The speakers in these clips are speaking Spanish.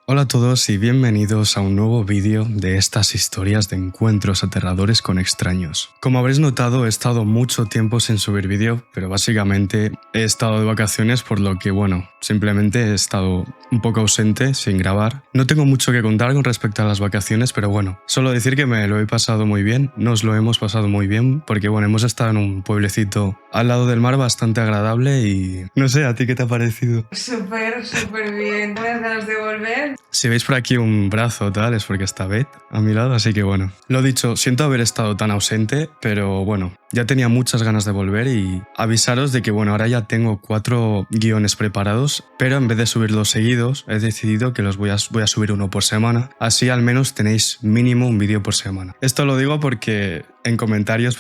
Hola a todos y bienvenidos a un nuevo vídeo de estas historias de encuentros aterradores con extraños. Como habréis notado, he estado mucho tiempo sin subir vídeo, pero básicamente he estado de vacaciones, por lo que simplemente he estado un poco ausente, sin grabar. No tengo mucho que contar con respecto a las vacaciones, pero solo decir que me lo he pasado muy bien, nos lo hemos pasado muy bien, porque hemos estado en un pueblecito al lado del mar bastante agradable y no sé, ¿a ti qué te ha parecido? Súper bien. ¿Tienes ganas de volver? Si veis por aquí un brazo tal, es porque está Beth a mi lado, así que Lo dicho, siento haber estado tan ausente, pero ya tenía muchas ganas de volver y avisaros de que ahora ya tengo 4 guiones preparados, pero en vez de subirlos seguidos, he decidido que los voy a subir uno por semana, así al menos tenéis mínimo un vídeo por semana. Esto lo digo porque en comentarios,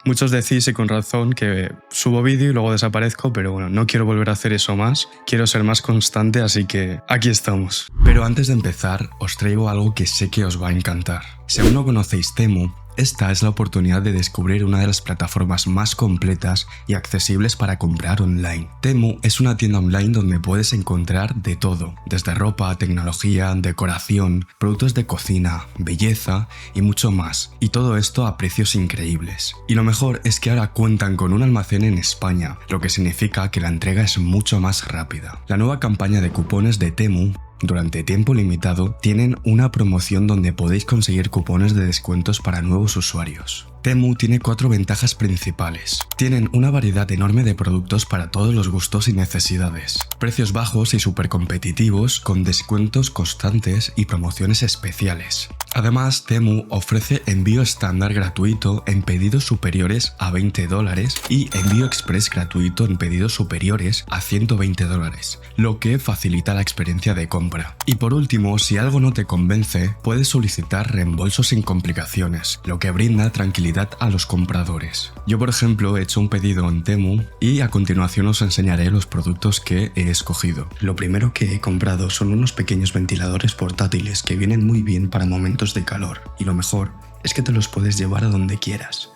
muchos decís y con razón que subo vídeo y luego desaparezco, pero no quiero volver a hacer eso más, quiero ser más constante, así que aquí estamos. Pero antes de empezar, os traigo algo que sé que os va a encantar. Si aún no conocéis Temu, esta es la oportunidad de descubrir una de las plataformas más completas y accesibles para comprar online. Temu es una tienda online donde puedes encontrar de todo, desde ropa, tecnología, decoración, productos de cocina, belleza y mucho más. Y todo esto a precios increíbles. Y lo mejor es que ahora cuentan con un almacén en España, lo que significa que la entrega es mucho más rápida. La nueva campaña de cupones de Temu durante tiempo limitado tienen una promoción donde podéis conseguir cupones de descuentos para nuevos usuarios. Temu tiene 4 ventajas principales. Tienen una variedad enorme de productos para todos los gustos y necesidades. Precios bajos y súper competitivos con descuentos constantes y promociones especiales. Además, Temu ofrece envío estándar gratuito en pedidos superiores a $20 y envío express gratuito en pedidos superiores a $120, lo que facilita la experiencia de compra. Y por último, si algo no te convence, puedes solicitar reembolso sin complicaciones, lo que brinda tranquilidad a los compradores. Yo, por ejemplo, he hecho un pedido en Temu y a continuación os enseñaré los productos que he escogido. Lo primero que he comprado son unos pequeños ventiladores portátiles que vienen muy bien para momentos de calor, y lo mejor es que te los puedes llevar a donde quieras.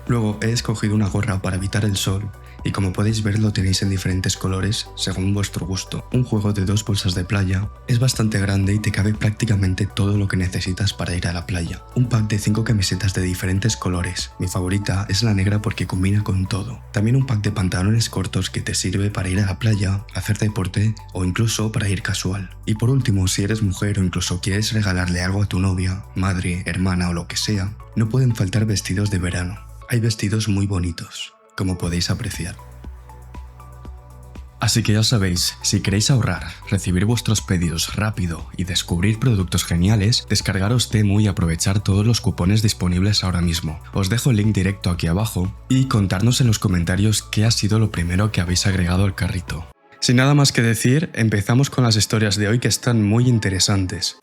Luego he escogido una gorra para evitar el sol y como podéis ver lo tenéis en diferentes colores según vuestro gusto. Un juego de 2 bolsas de playa, es bastante grande y te cabe prácticamente todo lo que necesitas para ir a la playa. Un pack de 5 camisetas de diferentes colores, mi favorita es la negra porque combina con todo. También un pack de pantalones cortos que te sirve para ir a la playa, hacer deporte o incluso para ir casual. Y por último, si eres mujer o incluso quieres regalarle algo a tu novia, madre, hermana o lo que sea, no pueden faltar vestidos de verano. Hay vestidos muy bonitos, como podéis apreciar. Así que ya sabéis, si queréis ahorrar, recibir vuestros pedidos rápido y descubrir productos geniales, descargaros Temu y aprovechar todos los cupones disponibles ahora mismo. Os dejo el link directo aquí abajo y contadnos en los comentarios qué ha sido lo primero que habéis agregado al carrito. Sin nada más que decir, empezamos con las historias de hoy que están muy interesantes.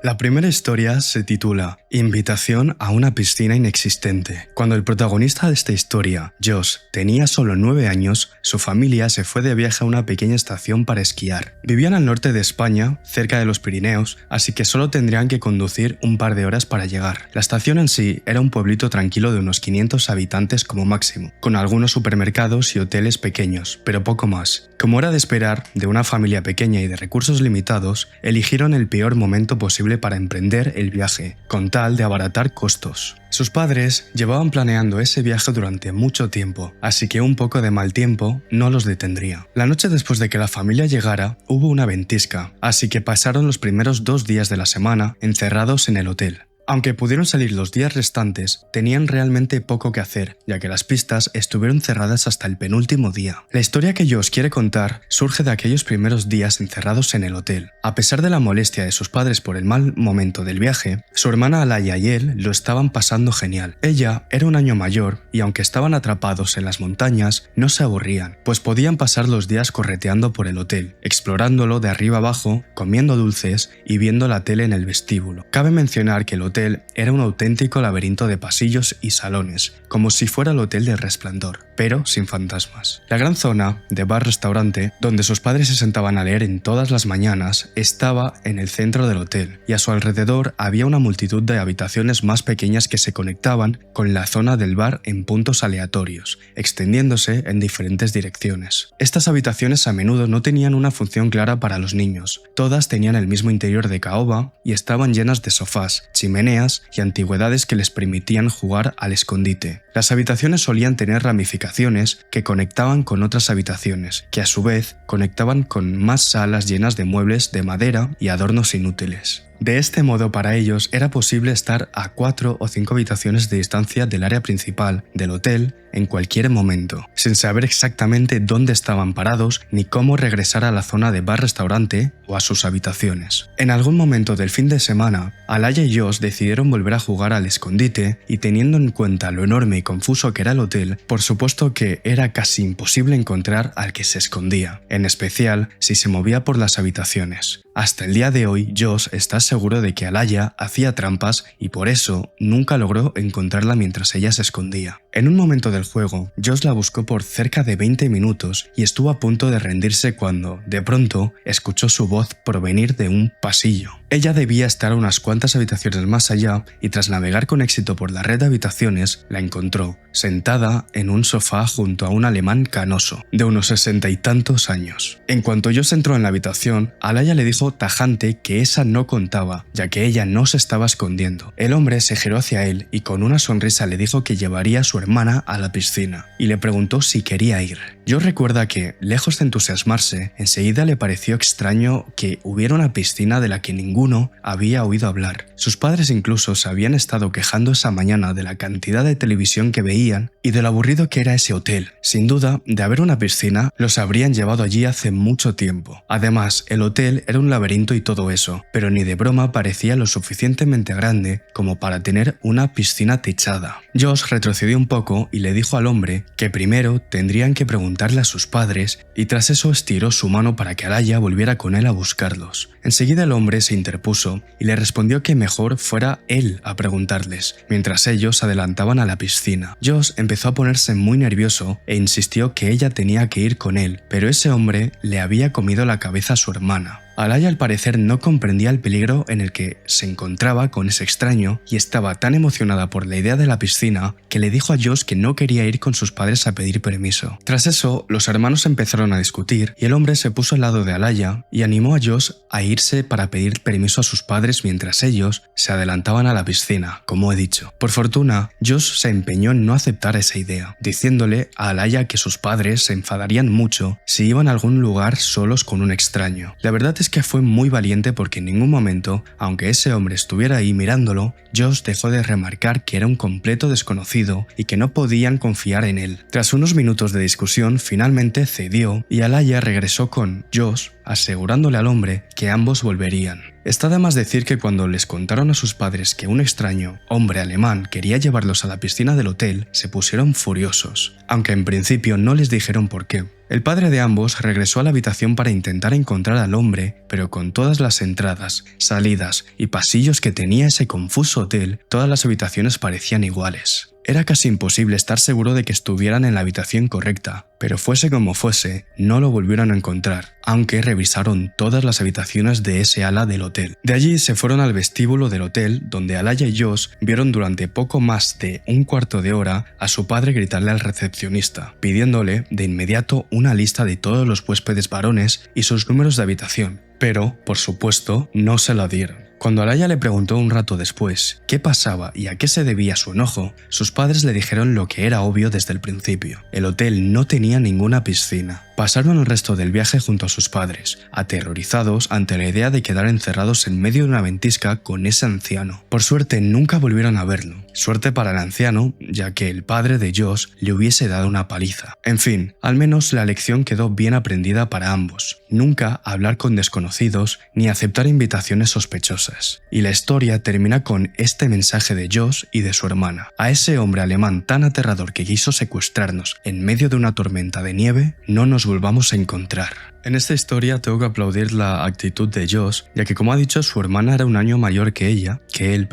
La primera historia se titula Invitación a una piscina inexistente. Cuando el protagonista de esta historia, Josh, tenía solo 9 años, su familia se fue de viaje a una pequeña estación para esquiar. Vivían al norte de España, cerca de los Pirineos, así que solo tendrían que conducir un par de horas para llegar. La estación en sí era un pueblito tranquilo de unos 500 habitantes como máximo, con algunos supermercados y hoteles pequeños, pero poco más. Como era de esperar, de una familia pequeña y de recursos limitados, eligieron el peor momento posible para emprender el viaje, con tal de abaratar costos. Sus padres llevaban planeando ese viaje durante mucho tiempo, así que un poco de mal tiempo no los detendría. La noche después de que la familia llegara, hubo una ventisca, así que pasaron los primeros 2 días de la semana encerrados en el hotel. Aunque pudieron salir los días restantes, tenían realmente poco que hacer, ya que las pistas estuvieron cerradas hasta el penúltimo día. La historia que yo os quiero contar surge de aquellos primeros días encerrados en el hotel. A pesar de la molestia de sus padres por el mal momento del viaje, su hermana Alaya y él lo estaban pasando genial. Ella era un año mayor y aunque estaban atrapados en las montañas, no se aburrían, pues podían pasar los días correteando por el hotel, explorándolo de arriba abajo, comiendo dulces y viendo la tele en el vestíbulo. Cabe mencionar que el hotel era un auténtico laberinto de pasillos y salones, como si fuera el hotel del Resplandor. pero sin fantasmas. La gran zona de bar-restaurante, donde sus padres se sentaban a leer en todas las mañanas, estaba en el centro del hotel, y a su alrededor había una multitud de habitaciones más pequeñas que se conectaban con la zona del bar en puntos aleatorios, extendiéndose en diferentes direcciones. Estas habitaciones a menudo no tenían una función clara para los niños. Todas tenían el mismo interior de caoba y estaban llenas de sofás, chimeneas y antigüedades que les permitían jugar al escondite. Las habitaciones solían tener ramificaciones que conectaban con otras habitaciones, que a su vez conectaban con más salas llenas de muebles de madera y adornos inútiles. De este modo, para ellos era posible estar a 4 o 5 habitaciones de distancia del área principal del hotel en cualquier momento, sin saber exactamente dónde estaban parados ni cómo regresar a la zona de bar-restaurante o a sus habitaciones. En algún momento del fin de semana, Alaya y Josh decidieron volver a jugar al escondite y, teniendo en cuenta lo enorme y confuso que era el hotel, por supuesto que era casi imposible encontrar al que se escondía, en especial si se movía por las habitaciones. Hasta el día de hoy, Josh está seguro de que Alaya hacía trampas y por eso nunca logró encontrarla mientras ella se escondía. En un momento del juego, Josh la buscó por cerca de 20 minutos y estuvo a punto de rendirse cuando, de pronto, escuchó su voz provenir de un pasillo. Ella debía estar unas cuantas habitaciones más allá y tras navegar con éxito por la red de habitaciones, la encontró, sentada en un sofá junto a un alemán canoso, de unos 60 y tantos años. En cuanto Josh entró en la habitación, Alaya le dijo tajante que esa no contaba, ya que ella no se estaba escondiendo. El hombre se giró hacia él y con una sonrisa le dijo que llevaría a su hermana a la piscina, y le preguntó si quería ir. Josh recuerda que, lejos de entusiasmarse, enseguida le pareció extraño que hubiera una piscina de la que ninguno había oído hablar. Sus padres incluso se habían estado quejando esa mañana de la cantidad de televisión que veían y de lo aburrido que era ese hotel. Sin duda, de haber una piscina, los habrían llevado allí hace mucho tiempo. Además, el hotel era un laberinto y todo eso, pero ni de broma parecía lo suficientemente grande como para tener una piscina techada. Josh retrocedió un poco y le dijo al hombre que primero tendrían que preguntarle a sus padres y tras eso estiró su mano para que Alaya volviera con él a buscarlos. Enseguida el hombre se interpuso y le respondió que mejor fuera él a preguntarles, mientras ellos se adelantaban a la piscina. Josh empezó a ponerse muy nervioso e insistió que ella tenía que ir con él, pero ese hombre le había comido la cabeza a su hermana. Alaya al parecer no comprendía el peligro en el que se encontraba con ese extraño y estaba tan emocionada por la idea de la piscina que le dijo a Josh que no quería ir con sus padres a pedir permiso. Tras eso, los hermanos empezaron a discutir y el hombre se puso al lado de Alaya y animó a Josh a irse para pedir permiso a sus padres mientras ellos se adelantaban a la piscina, como he dicho. Por fortuna, Josh se empeñó en no aceptar esa idea, diciéndole a Alaya que sus padres se enfadarían mucho si iban a algún lugar solos con un extraño. La verdad es que fue muy valiente porque en ningún momento, aunque ese hombre estuviera ahí mirándolo, Josh dejó de remarcar que era un completo desconocido y que no podían confiar en él. Tras unos minutos de discusión, finalmente cedió y Alaya regresó con Josh, asegurándole al hombre que ambos volverían. Está de más decir que cuando les contaron a sus padres que un extraño, hombre alemán, quería llevarlos a la piscina del hotel, se pusieron furiosos, aunque en principio no les dijeron por qué. El padre de ambos regresó a la habitación para intentar encontrar al hombre, pero con todas las entradas, salidas y pasillos que tenía ese confuso hotel, todas las habitaciones parecían iguales. Era casi imposible estar seguro de que estuvieran en la habitación correcta, pero fuese como fuese, no lo volvieron a encontrar, aunque revisaron todas las habitaciones de ese ala del hotel. De allí se fueron al vestíbulo del hotel, donde Alaya y Josh vieron durante poco más de un cuarto de hora a su padre gritarle al recepcionista, pidiéndole de inmediato una lista de todos los huéspedes varones y sus números de habitación, pero, por supuesto, no se la dieron. Cuando Alaya le preguntó un rato después qué pasaba y a qué se debía su enojo, sus padres le dijeron lo que era obvio desde el principio. El hotel no tenía ninguna piscina. Pasaron el resto del viaje junto a sus padres, aterrorizados ante la idea de quedar encerrados en medio de una ventisca con ese anciano. Por suerte nunca volvieron a verlo. Suerte para el anciano, ya que el padre de Josh le hubiese dado una paliza. En fin, al menos la lección quedó bien aprendida para ambos. Nunca hablar con desconocidos ni aceptar invitaciones sospechosas. Y la historia termina con este mensaje de Josh y de su hermana. A ese hombre alemán tan aterrador que quiso secuestrarnos en medio de una tormenta de nieve, no nos volvamos a encontrar. En esta historia tengo que aplaudir la actitud de Josh, ya que como ha dicho, su hermana era un año mayor que él,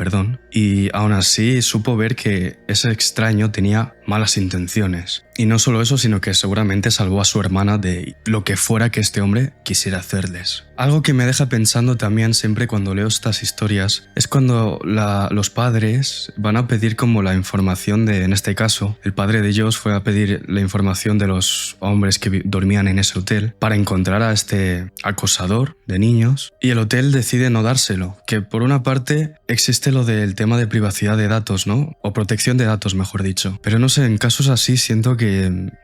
y aún así supo ver que ese extraño tenía malas intenciones. Y no solo eso, sino que seguramente salvó a su hermana de lo que fuera que este hombre quisiera hacerles. Algo que me deja pensando también siempre cuando leo estas historias es cuando los padres van a pedir como la información en este caso, el padre de Josh fue a pedir la información de los hombres que dormían en ese hotel para encontrar a este acosador de niños, y el hotel decide no dárselo, que por una parte existe lo del tema de privacidad de datos, ¿no? O protección de datos, mejor dicho. Pero no sé, en casos así siento que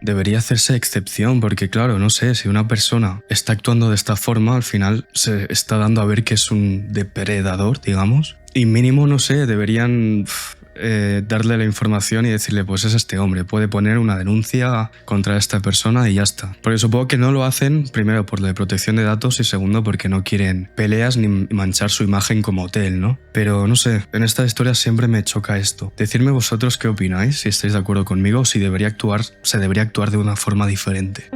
debería hacerse excepción, porque claro, no sé, si una persona está actuando de esta forma, al final se está dando a ver que es un depredador, digamos, y mínimo, no sé, deberían darle la información y decirle, pues es este hombre, puede poner una denuncia contra esta persona y ya está. Porque supongo que no lo hacen, primero por la protección de datos y segundo porque no quieren peleas ni manchar su imagen como hotel, ¿no? Pero no sé, en esta historia siempre me choca esto. Decidme vosotros qué opináis, si estáis de acuerdo conmigo o si se debería actuar de una forma diferente.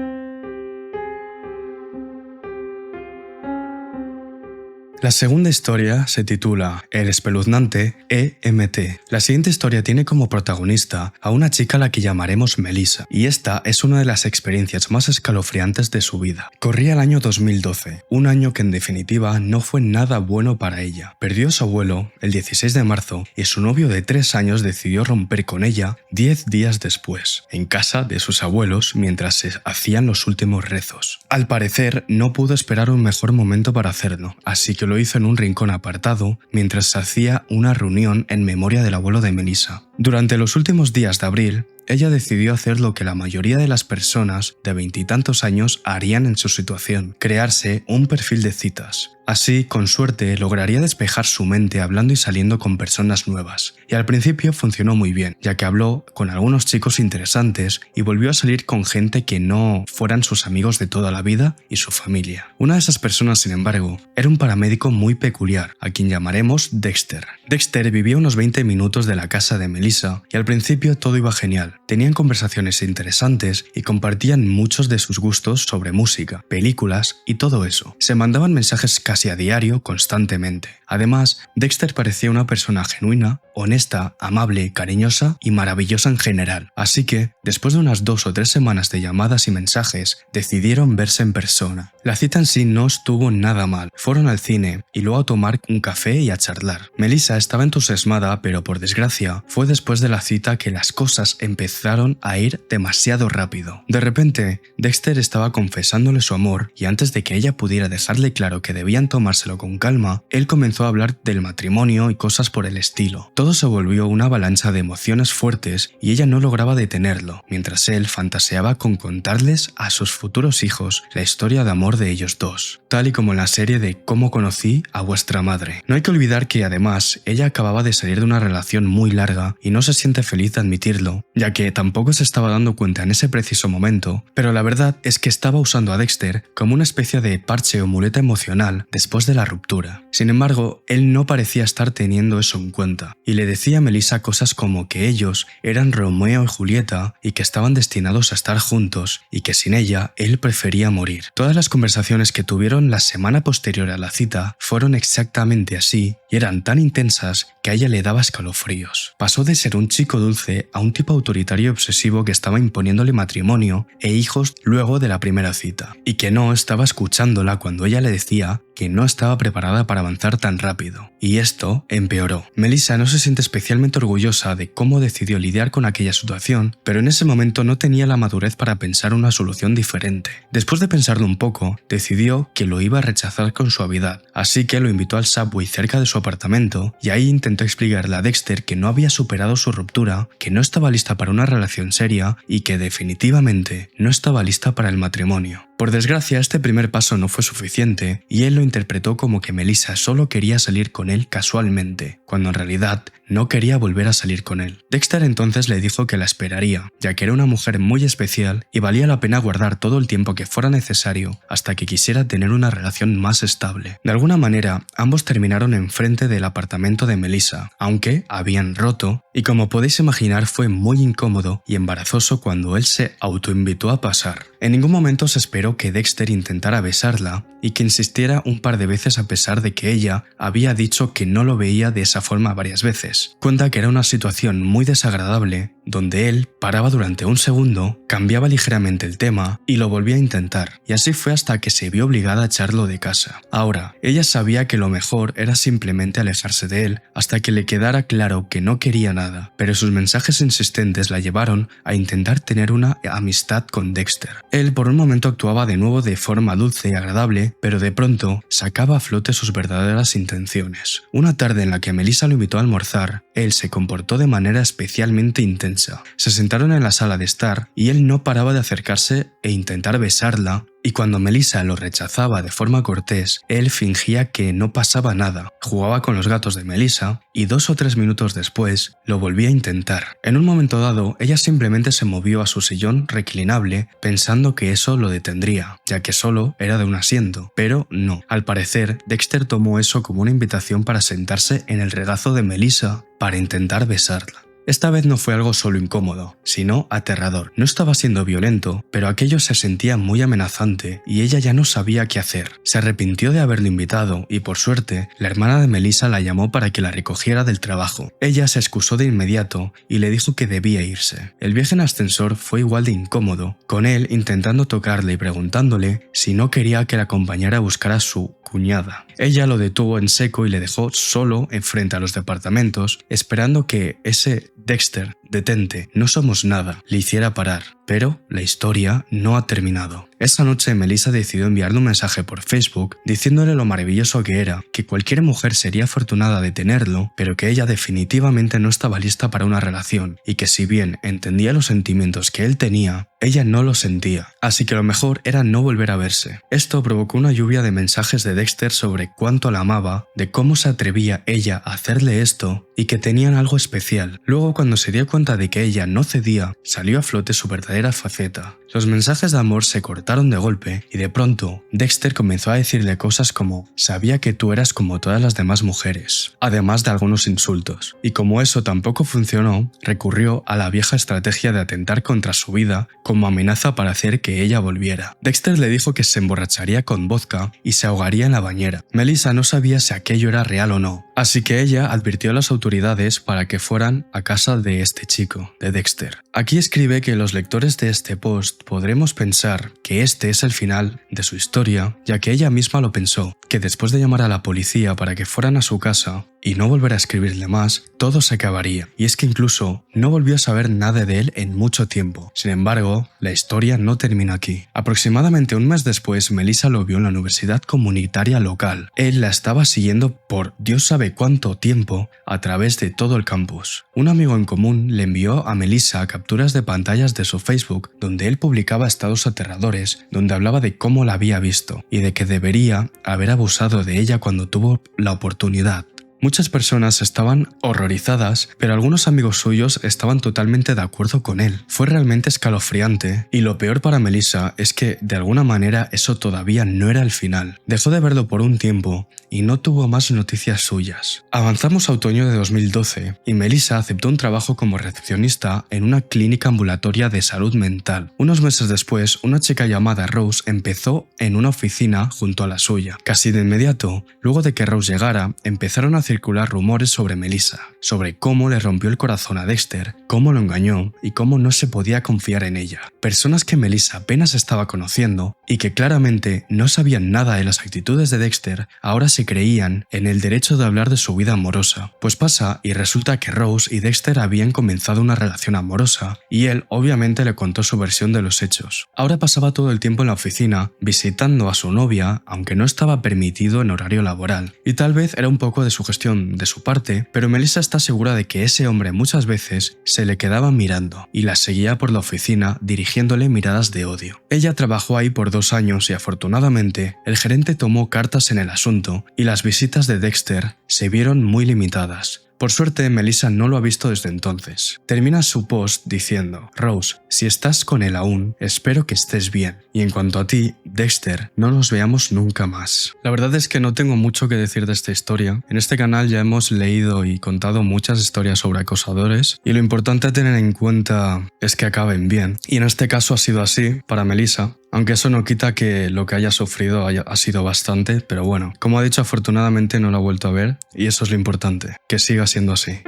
La segunda historia se titula El espeluznante EMT. La siguiente historia tiene como protagonista a una chica a la que llamaremos Melissa, y esta es una de las experiencias más escalofriantes de su vida. Corría el año 2012, un año que en definitiva no fue nada bueno para ella. Perdió a su abuelo el 16 de marzo y su novio de 3 años decidió romper con ella 10 días después, en casa de sus abuelos mientras se hacían los últimos rezos. Al parecer no pudo esperar un mejor momento para hacerlo, así que lo hizo en un rincón apartado mientras se hacía una reunión en memoria del abuelo de Melissa. Durante los últimos días de abril, ella decidió hacer lo que la mayoría de las personas de 20 y tantos años harían en su situación: crearse un perfil de citas. Así, con suerte, lograría despejar su mente hablando y saliendo con personas nuevas. Y al principio funcionó muy bien, ya que habló con algunos chicos interesantes y volvió a salir con gente que no fueran sus amigos de toda la vida y su familia. Una de esas personas, sin embargo, era un paramédico muy peculiar, a quien llamaremos Dexter. Dexter vivía unos 20 minutos de la casa de Melissa y al principio todo iba genial. Tenían conversaciones interesantes y compartían muchos de sus gustos sobre música, películas y todo eso. Se mandaban mensajes casi a diario, constantemente. Además, Dexter parecía una persona genuina, honesta, amable, cariñosa y maravillosa en general. Así que, después de unas 2 o 3 semanas de llamadas y mensajes, decidieron verse en persona. La cita en sí no estuvo nada mal. Fueron al cine y luego a tomar un café y a charlar. Melissa estaba entusiasmada, pero por desgracia, fue después de la cita que las cosas empezaron a ir demasiado rápido. De repente, Dexter estaba confesándole su amor y antes de que ella pudiera dejarle claro que debían tomárselo con calma, él comenzó a hablar del matrimonio y cosas por el estilo. Todo se volvió una avalancha de emociones fuertes y ella no lograba detenerlo, mientras él fantaseaba con contarles a sus futuros hijos la historia de amor de ellos dos, tal y como en la serie de Cómo conocí a vuestra madre. No hay que olvidar que además ella acababa de salir de una relación muy larga y no se siente feliz de admitirlo, ya que tampoco se estaba dando cuenta en ese preciso momento, pero la verdad es que estaba usando a Dexter como una especie de parche o muleta emocional después de la ruptura. Sin embargo, él no parecía estar teniendo eso en cuenta, y le decía a Melissa cosas como que ellos eran Romeo y Julieta y que estaban destinados a estar juntos y que sin ella él prefería morir. Todas las conversaciones que tuvieron la semana posterior a la cita fueron exactamente así y eran tan intensas que a ella le daba escalofríos. Pasó de ser un chico dulce a un tipo autoritario y obsesivo que estaba imponiéndole matrimonio e hijos luego de la primera cita, y que no estaba escuchándola cuando ella le decía que no estaba preparada para avanzar tan rápido. Y esto empeoró. Melissa no se siente especialmente orgullosa de cómo decidió lidiar con aquella situación, pero en ese momento no tenía la madurez para pensar una solución diferente. Después de pensarlo un poco, decidió que lo iba a rechazar con suavidad, así que lo invitó al Subway cerca de su apartamento y ahí intentó explicarle a Dexter que no había superado su ruptura, que no estaba lista para una relación seria y que definitivamente no estaba lista para el matrimonio. Por desgracia, este primer paso no fue suficiente y él lo interpretó como que Melissa solo quería salir con él casualmente, cuando en realidad no quería volver a salir con él. Dexter entonces le dijo que la esperaría, ya que era una mujer muy especial y valía la pena guardar todo el tiempo que fuera necesario hasta que quisiera tener una relación más estable. De alguna manera, ambos terminaron enfrente del apartamento de Melissa. Aunque habían roto, Y como podéis imaginar, fue muy incómodo y embarazoso cuando él se autoinvitó a pasar. En ningún momento se esperó que Dexter intentara besarla y que insistiera un par de veces a pesar de que ella había dicho que no lo veía de esa forma varias veces. Cuenta que era una situación muy desagradable donde él paraba durante un segundo, cambiaba ligeramente el tema y lo volvía a intentar. Y así fue hasta que se vio obligada a echarlo de casa. Ahora, ella sabía que lo mejor era simplemente alejarse de él hasta que le quedara claro que no quería nada, pero sus mensajes insistentes la llevaron a intentar tener una amistad con Dexter. Él por un momento actuaba de nuevo de forma dulce y agradable, pero de pronto sacaba a flote sus verdaderas intenciones. Una tarde en la que Melissa lo invitó a almorzar, él se comportó de manera especialmente intensa. Se sentaron en la sala de estar y él no paraba de acercarse e intentar besarla, y cuando Melissa lo rechazaba de forma cortés, él fingía que no pasaba nada, jugaba con los gatos de Melissa y 2 o 3 minutos después lo volvía a intentar. En un momento dado, ella simplemente se movió a su sillón reclinable pensando que eso lo detendría, ya que solo era de un asiento, pero no. Al parecer, Dexter tomó eso como una invitación para sentarse en el regazo de Melissa para intentar besarla. Esta vez no fue algo solo incómodo, sino aterrador. No estaba siendo violento, pero aquello se sentía muy amenazante y ella ya no sabía qué hacer. Se arrepintió de haberlo invitado y, por suerte, la hermana de Melissa la llamó para que la recogiera del trabajo. Ella se excusó de inmediato y le dijo que debía irse. El viaje en ascensor fue igual de incómodo, con él intentando tocarle y preguntándole si no quería que la acompañara a buscar a su cuñada. Ella lo detuvo en seco y le dejó solo enfrente a los departamentos, esperando que ese Dexter, detente, no somos nada, le hiciera parar. Pero la historia no ha terminado. Esa noche Melissa decidió enviarle un mensaje por Facebook diciéndole lo maravilloso que era, que cualquier mujer sería afortunada de tenerlo, pero que ella definitivamente no estaba lista para una relación y que si bien entendía los sentimientos que él tenía, ella no los sentía, así que lo mejor era no volver a verse. Esto provocó una lluvia de mensajes de Dexter sobre cuánto la amaba, de cómo se atrevía ella a hacerle esto y que tenían algo especial. Luego, cuando se dio cuenta de que ella no cedía, salió a flote su verdadera faceta. Los mensajes de amor se cortaron de golpe y de pronto Dexter comenzó a decirle cosas como «sabía que tú eras como todas las demás mujeres», además de algunos insultos. Y como eso tampoco funcionó, recurrió a la vieja estrategia de atentar contra su vida como amenaza para hacer que ella volviera. Dexter le dijo que se emborracharía con vodka y se ahogaría en la bañera. Melissa no sabía si aquello era real o no, así que ella advirtió a las autoridades para que fueran a casa de este chico, de Dexter. Aquí escribe que los lectores de este post podremos pensar que este es el final de su historia, ya que ella misma lo pensó, que después de llamar a la policía para que fueran a su casa y no volver a escribirle más, todo se acabaría. Y es que incluso no volvió a saber nada de él en mucho tiempo. Sin embargo, la historia no termina aquí. Aproximadamente un mes después, Melissa lo vio en la universidad comunitaria local. Él la estaba siguiendo por Dios sabe cuánto tiempo a través de todo el campus. Un amigo en común le envió a Melissa capturas de pantallas de su Facebook donde él publicaba estados aterradores donde hablaba de cómo la había visto y de que debería haber abusado de ella cuando tuvo la oportunidad. Muchas personas estaban horrorizadas, pero algunos amigos suyos estaban totalmente de acuerdo con él. Fue realmente escalofriante, y lo peor para Melissa es que, de alguna manera, eso todavía no era el final. Dejó de verlo por un tiempo y no tuvo más noticias suyas. Avanzamos a otoño de 2012 y Melissa aceptó un trabajo como recepcionista en una clínica ambulatoria de salud mental. Unos meses después, una chica llamada Rose empezó en una oficina junto a la suya. Casi de inmediato, luego de que Rose llegara, empezaron a circular rumores sobre Melissa, sobre cómo le rompió el corazón a Dexter, cómo lo engañó y cómo no se podía confiar en ella. Personas que Melissa apenas estaba conociendo y que claramente no sabían nada de las actitudes de Dexter, ahora se creían en el derecho de hablar de su vida amorosa. Pues pasa y resulta que Rose y Dexter habían comenzado una relación amorosa y él obviamente le contó su versión de los hechos. Ahora pasaba todo el tiempo en la oficina visitando a su novia, aunque no estaba permitido en horario laboral, y tal vez era un poco de sugestión de su parte, pero Melissa está segura de que ese hombre muchas veces se le quedaba mirando y la seguía por la oficina dirigiéndole miradas de odio. Ella trabajó ahí por 2 años y afortunadamente el gerente tomó cartas en el asunto y las visitas de Dexter se vieron muy limitadas. Por suerte, Melissa no lo ha visto desde entonces. Termina su post diciendo: Rose, si estás con él aún, espero que estés bien. Y en cuanto a ti, Dexter, no nos veamos nunca más. La verdad es que no tengo mucho que decir de esta historia. En este canal ya hemos leído y contado muchas historias sobre acosadores y lo importante a tener en cuenta es que acaben bien. Y en este caso ha sido así para Melissa. Aunque eso no quita que lo que haya sufrido ha sido bastante, pero bueno, como ha dicho, afortunadamente no lo ha vuelto a ver y eso es lo importante, que siga siendo así.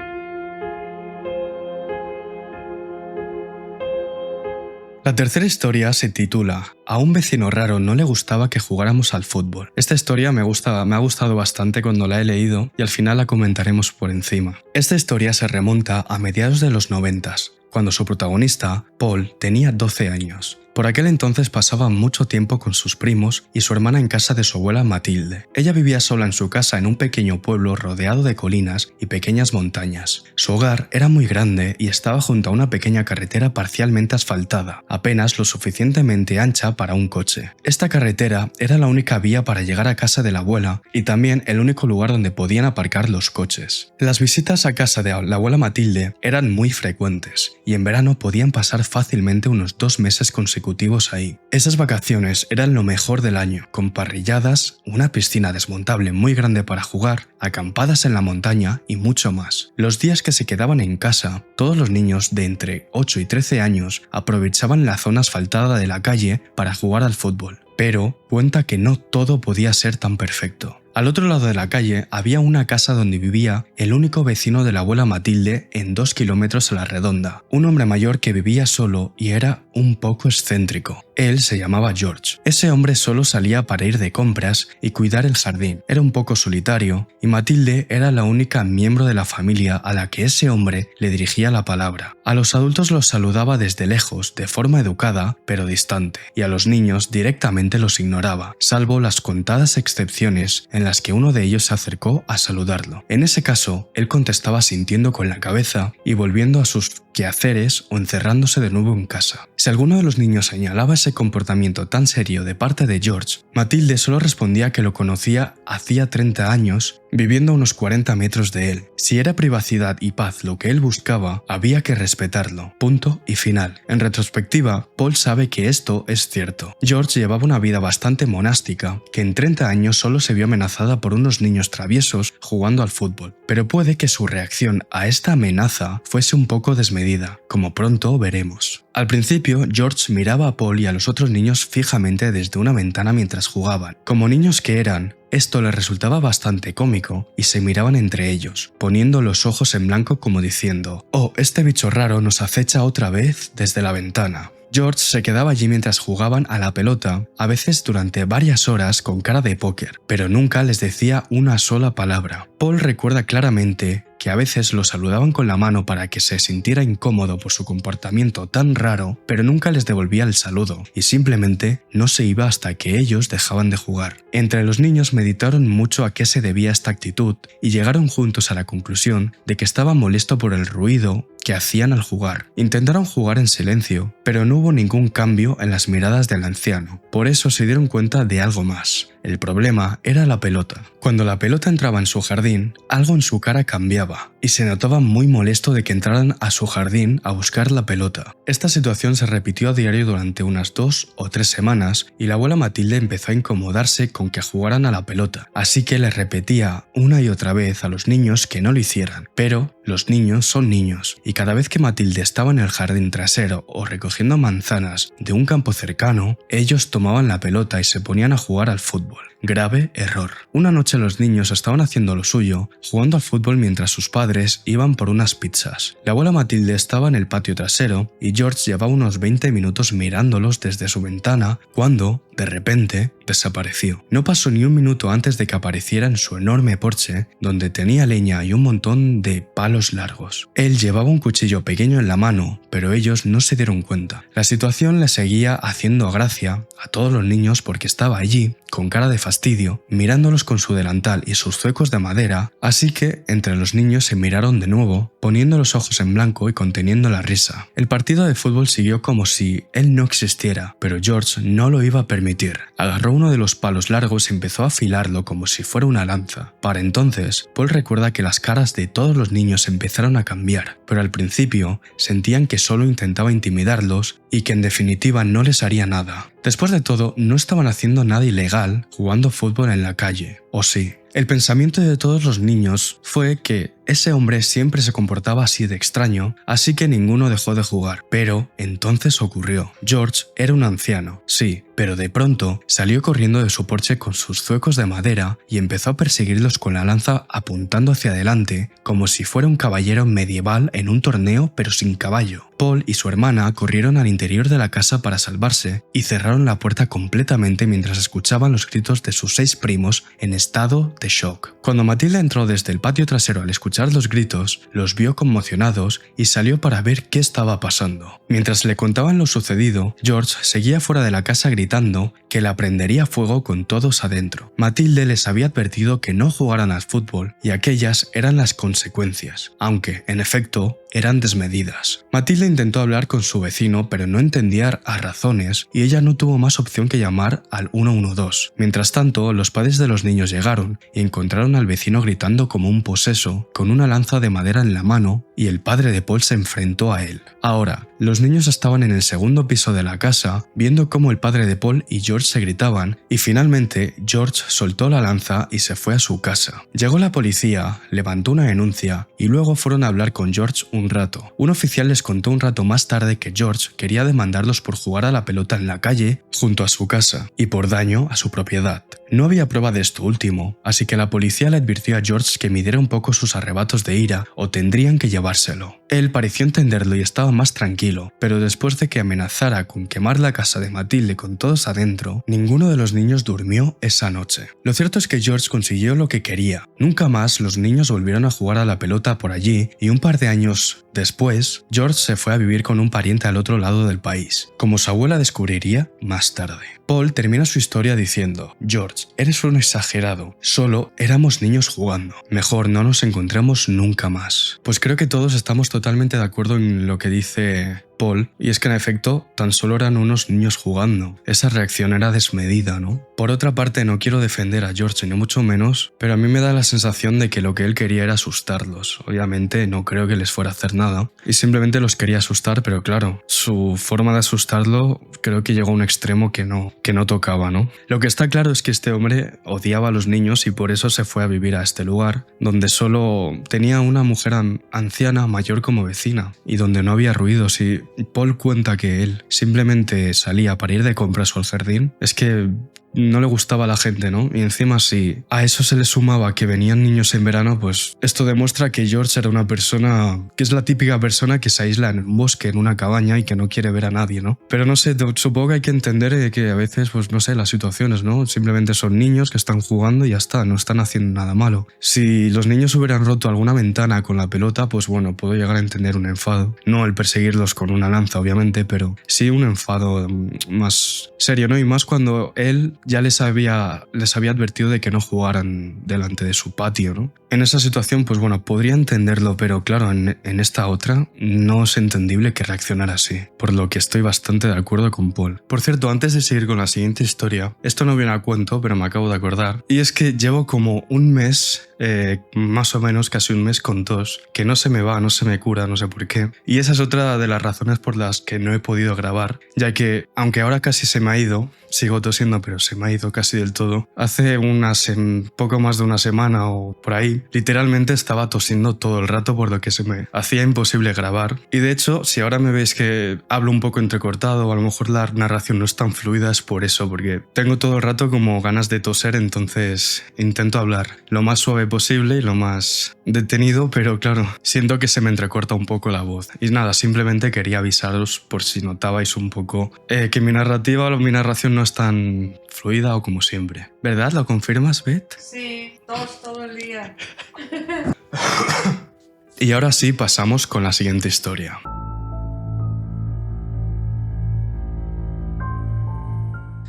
La tercera historia se titula A un vecino raro no le gustaba que jugáramos al fútbol. Esta historia me ha gustado bastante cuando la he leído y al final la comentaremos por encima. Esta historia se remonta a mediados de los 90, cuando su protagonista, Paul, tenía 12 años. Por aquel entonces pasaba mucho tiempo con sus primos y su hermana en casa de su abuela Matilde. Ella vivía sola en su casa en un pequeño pueblo rodeado de colinas y pequeñas montañas. Su hogar era muy grande y estaba junto a una pequeña carretera parcialmente asfaltada, apenas lo suficientemente ancha para un coche. Esta carretera era la única vía para llegar a casa de la abuela y también el único lugar donde podían aparcar los coches. Las visitas a casa de la abuela Matilde eran muy frecuentes y en verano podían pasar fácilmente unos 2 meses consecutivos ahí. Esas vacaciones eran lo mejor del año, con parrilladas, una piscina desmontable muy grande para jugar, acampadas en la montaña y mucho más. Los días que se quedaban en casa, todos los niños de entre 8 y 13 años aprovechaban la zona asfaltada de la calle para jugar al fútbol. Pero cuenta que no todo podía ser tan perfecto. Al otro lado de la calle había una casa donde vivía el único vecino de la abuela Matilde en 2 kilómetros a la redonda, un hombre mayor que vivía solo y era un poco excéntrico. Él se llamaba George. Ese hombre solo salía para ir de compras y cuidar el jardín. Era un poco solitario y Matilde era la única miembro de la familia a la que ese hombre le dirigía la palabra. A los adultos los saludaba desde lejos, de forma educada pero distante, y a los niños directamente los ignoraba, salvo las contadas excepciones en las que uno de ellos se acercó a saludarlo. En ese caso, él contestaba sintiendo con la cabeza y volviendo a sus quehaceres o encerrándose de nuevo en casa. Si alguno de los niños señalaba ese comportamiento tan serio de parte de George, Matilde solo respondía que lo conocía hacía 30 años, viviendo a unos 40 metros de él. Si era privacidad y paz lo que él buscaba, había que respetarlo. Punto y final. En retrospectiva, Paul sabe que esto es cierto. George llevaba una vida bastante monástica, que en 30 años solo se vio amenazada por unos niños traviesos jugando al fútbol. Pero puede que su reacción a esta amenaza fuese un poco desmedida, como pronto veremos. Al principio, George miraba a Paul y a los otros niños fijamente desde una ventana mientras jugaban. Como niños que eran, esto les resultaba bastante cómico y se miraban entre ellos, poniendo los ojos en blanco como diciendo: «Oh, este bicho raro nos acecha otra vez desde la ventana». George se quedaba allí mientras jugaban a la pelota, a veces durante varias horas con cara de póker, pero nunca les decía una sola palabra. Paul recuerda claramente que a veces lo saludaban con la mano para que se sintiera incómodo por su comportamiento tan raro, pero nunca les devolvía el saludo y simplemente no se iba hasta que ellos dejaban de jugar. Entre los niños meditaron mucho a qué se debía esta actitud y llegaron juntos a la conclusión de que estaba molesto por el ruido que hacían al jugar. Intentaron jugar en silencio, pero no hubo ningún cambio en las miradas del anciano. Por eso se dieron cuenta de algo más. El problema era la pelota. Cuando la pelota entraba en su jardín, algo en su cara cambiaba y se notaba muy molesto de que entraran a su jardín a buscar la pelota. Esta situación se repitió a diario durante unas 2 o 3 semanas y la abuela Matilde empezó a incomodarse con que jugaran a la pelota, así que les repetía una y otra vez a los niños que no lo hicieran. Pero los niños son niños y cada vez que Matilde estaba en el jardín trasero o recogiendo manzanas de un campo cercano, ellos tomaban la pelota y se ponían a jugar al fútbol. Grave error. Una noche los niños estaban haciendo lo suyo, jugando al fútbol mientras sus padres iban por unas pizzas. La abuela Matilde estaba en el patio trasero y George llevaba unos 20 minutos mirándolos desde su ventana cuando, de repente, desapareció. No pasó ni un minuto antes de que apareciera en su enorme porche, donde tenía leña y un montón de palos largos. Él llevaba un cuchillo pequeño en la mano, pero ellos no se dieron cuenta. La situación le seguía haciendo gracia a todos los niños porque estaba allí, con cara de fastidio, mirándolos con su delantal y sus zuecos de madera, así que entre los niños se miraron de nuevo, poniendo los ojos en blanco y conteniendo la risa. El partido de fútbol siguió como si él no existiera, pero George no lo iba a permitir. Agarró uno de los palos largos y empezó a afilarlo como si fuera una lanza. Para entonces, Paul recuerda que las caras de todos los niños empezaron a cambiar, pero al principio sentían que solo intentaba intimidarlos y que en definitiva no les haría nada. Después de todo, no estaban haciendo nada ilegal jugando fútbol en la calle, ¿o sí? El pensamiento de todos los niños fue que ese hombre siempre se comportaba así de extraño, así que ninguno dejó de jugar. Pero entonces ocurrió. George era un anciano, sí, pero de pronto salió corriendo de su porche con sus zuecos de madera y empezó a perseguirlos con la lanza apuntando hacia adelante, como si fuera un caballero medieval en un torneo pero sin caballo. Paul y su hermana corrieron al interior de la casa para salvarse y cerraron la puerta completamente mientras escuchaban los gritos de sus 6 primos en estado de shock. Cuando Matilda entró desde el patio trasero al escuchar los gritos, los vio conmocionados y salió para ver qué estaba pasando. Mientras le contaban lo sucedido, George seguía fuera de la casa gritando que la prendería fuego con todos adentro. Matilde les había advertido que no jugaran al fútbol y aquellas eran las consecuencias, aunque, en efecto, eran desmedidas. Matilde intentó hablar con su vecino, pero no entendía a razones y ella no tuvo más opción que llamar al 112. Mientras tanto, los padres de los niños llegaron y encontraron al vecino gritando como un poseso, con una lanza de madera en la mano, y el padre de Paul se enfrentó a él. Ahora, los niños estaban en el segundo piso de la casa, viendo cómo el padre de Paul y George se gritaban, y finalmente George soltó la lanza y se fue a su casa. Llegó la policía, levantó una denuncia, y luego fueron a hablar con George un rato. Un oficial les contó un rato más tarde que George quería demandarlos por jugar a la pelota en la calle junto a su casa y por daño a su propiedad. No había prueba de esto último, así que la policía le advirtió a George que midiera un poco sus arrebatos de ira o tendrían que llevárselo. Él pareció entenderlo y estaba más tranquilo, pero después de que amenazara con quemar la casa de Matilde con todos adentro, ninguno de los niños durmió esa noche. Lo cierto es que George consiguió lo que quería. Nunca más los niños volvieron a jugar a la pelota por allí y un par de años después, George se fue a vivir con un pariente al otro lado del país, como su abuela descubriría más tarde. Paul termina su historia diciendo: George, eres un exagerado, solo éramos niños jugando. Mejor no nos encontramos nunca más. Pues creo que todos estamos totalmente de acuerdo en lo que dice Paul, y es que en efecto tan solo eran unos niños jugando. Esa reacción era desmedida, ¿no? Por otra parte, no quiero defender a George ni mucho menos, pero a mí me da la sensación de que lo que él quería era asustarlos. Obviamente no creo que les fuera a hacer nada y simplemente los quería asustar, pero claro, su forma de asustarlo creo que llegó a un extremo que no tocaba, ¿no? Lo que está claro es que este hombre odiaba a los niños y por eso se fue a vivir a este lugar, donde solo tenía una mujer anciana mayor como vecina y donde no había ruidos. Y Paul cuenta que él simplemente salía para ir de compras al jardín. Es que no le gustaba a la gente, ¿no? Y encima si a eso se le sumaba que venían niños en verano, pues esto demuestra que George era una persona que es la típica persona que se aísla en un bosque, en una cabaña y que no quiere ver a nadie, ¿no? Pero no sé, supongo que hay que entender que a veces, pues no sé, las situaciones, ¿no? Simplemente son niños que están jugando y ya está, no están haciendo nada malo. Si los niños hubieran roto alguna ventana con la pelota, pues bueno, puedo llegar a entender un enfado. No el perseguirlos con una lanza, obviamente, pero sí un enfado más serio, ¿no? Y más cuando él ya les había advertido de que no jugaran delante de su patio, ¿no? En esa situación, pues bueno, podría entenderlo, pero claro, en esta otra no es entendible que reaccionara así, por lo que estoy bastante de acuerdo con Paul. Por cierto, antes de seguir con la siguiente historia, esto no viene a cuento, pero me acabo de acordar, y es que llevo como un mes, más o menos casi un mes con tos, que no se me va, no se me cura, no sé por qué, y esa es otra de las razones por las que no he podido grabar, ya que, aunque ahora casi se me ha ido, sigo tosiendo, pero se me ha ido casi del todo. Hace poco más de una semana o por ahí, literalmente estaba tosiendo todo el rato, por lo que se me hacía imposible grabar. Y de hecho, si ahora me veis que hablo un poco entrecortado o a lo mejor la narración no es tan fluida, es por eso, porque tengo todo el rato como ganas de toser, entonces intento hablar lo más suave posible y lo más detenido, pero claro, siento que se me entrecorta un poco la voz. Y nada, simplemente quería avisaros por si notabais un poco que mi narrativa o mi narración no es tan fluida o como siempre. ¿Verdad? ¿Lo confirmas, Beth? Sí, todo el día. Y ahora sí, pasamos con la siguiente historia.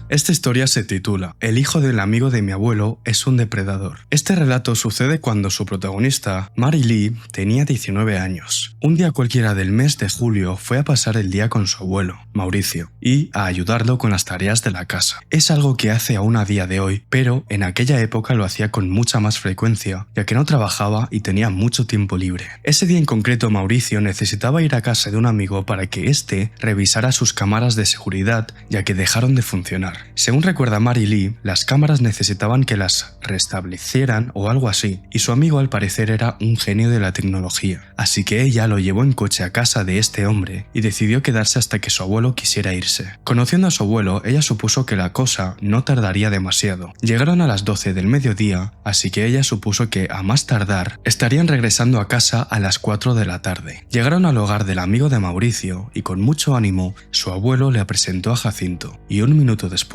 Esta historia se titula El hijo del amigo de mi abuelo es un depredador. Este relato sucede cuando su protagonista, Mary Lee, tenía 19 años. Un día cualquiera del mes de julio fue a pasar el día con su abuelo, Mauricio, y a ayudarlo con las tareas de la casa. Es algo que hace aún a día de hoy, pero en aquella época lo hacía con mucha más frecuencia, ya que no trabajaba y tenía mucho tiempo libre. Ese día en concreto Mauricio necesitaba ir a casa de un amigo para que éste revisara sus cámaras de seguridad, ya que dejaron de funcionar. Según recuerda Mary Lee, las cámaras necesitaban que las restablecieran o algo así, y su amigo al parecer era un genio de la tecnología. Así que ella lo llevó en coche a casa de este hombre y decidió quedarse hasta que su abuelo quisiera irse. Conociendo a su abuelo, ella supuso que la cosa no tardaría demasiado. Llegaron a las 12 del mediodía, así que ella supuso que a más tardar estarían regresando a casa a las 4 de la tarde. Llegaron al hogar del amigo de Mauricio y con mucho ánimo su abuelo le presentó a Jacinto y un minuto después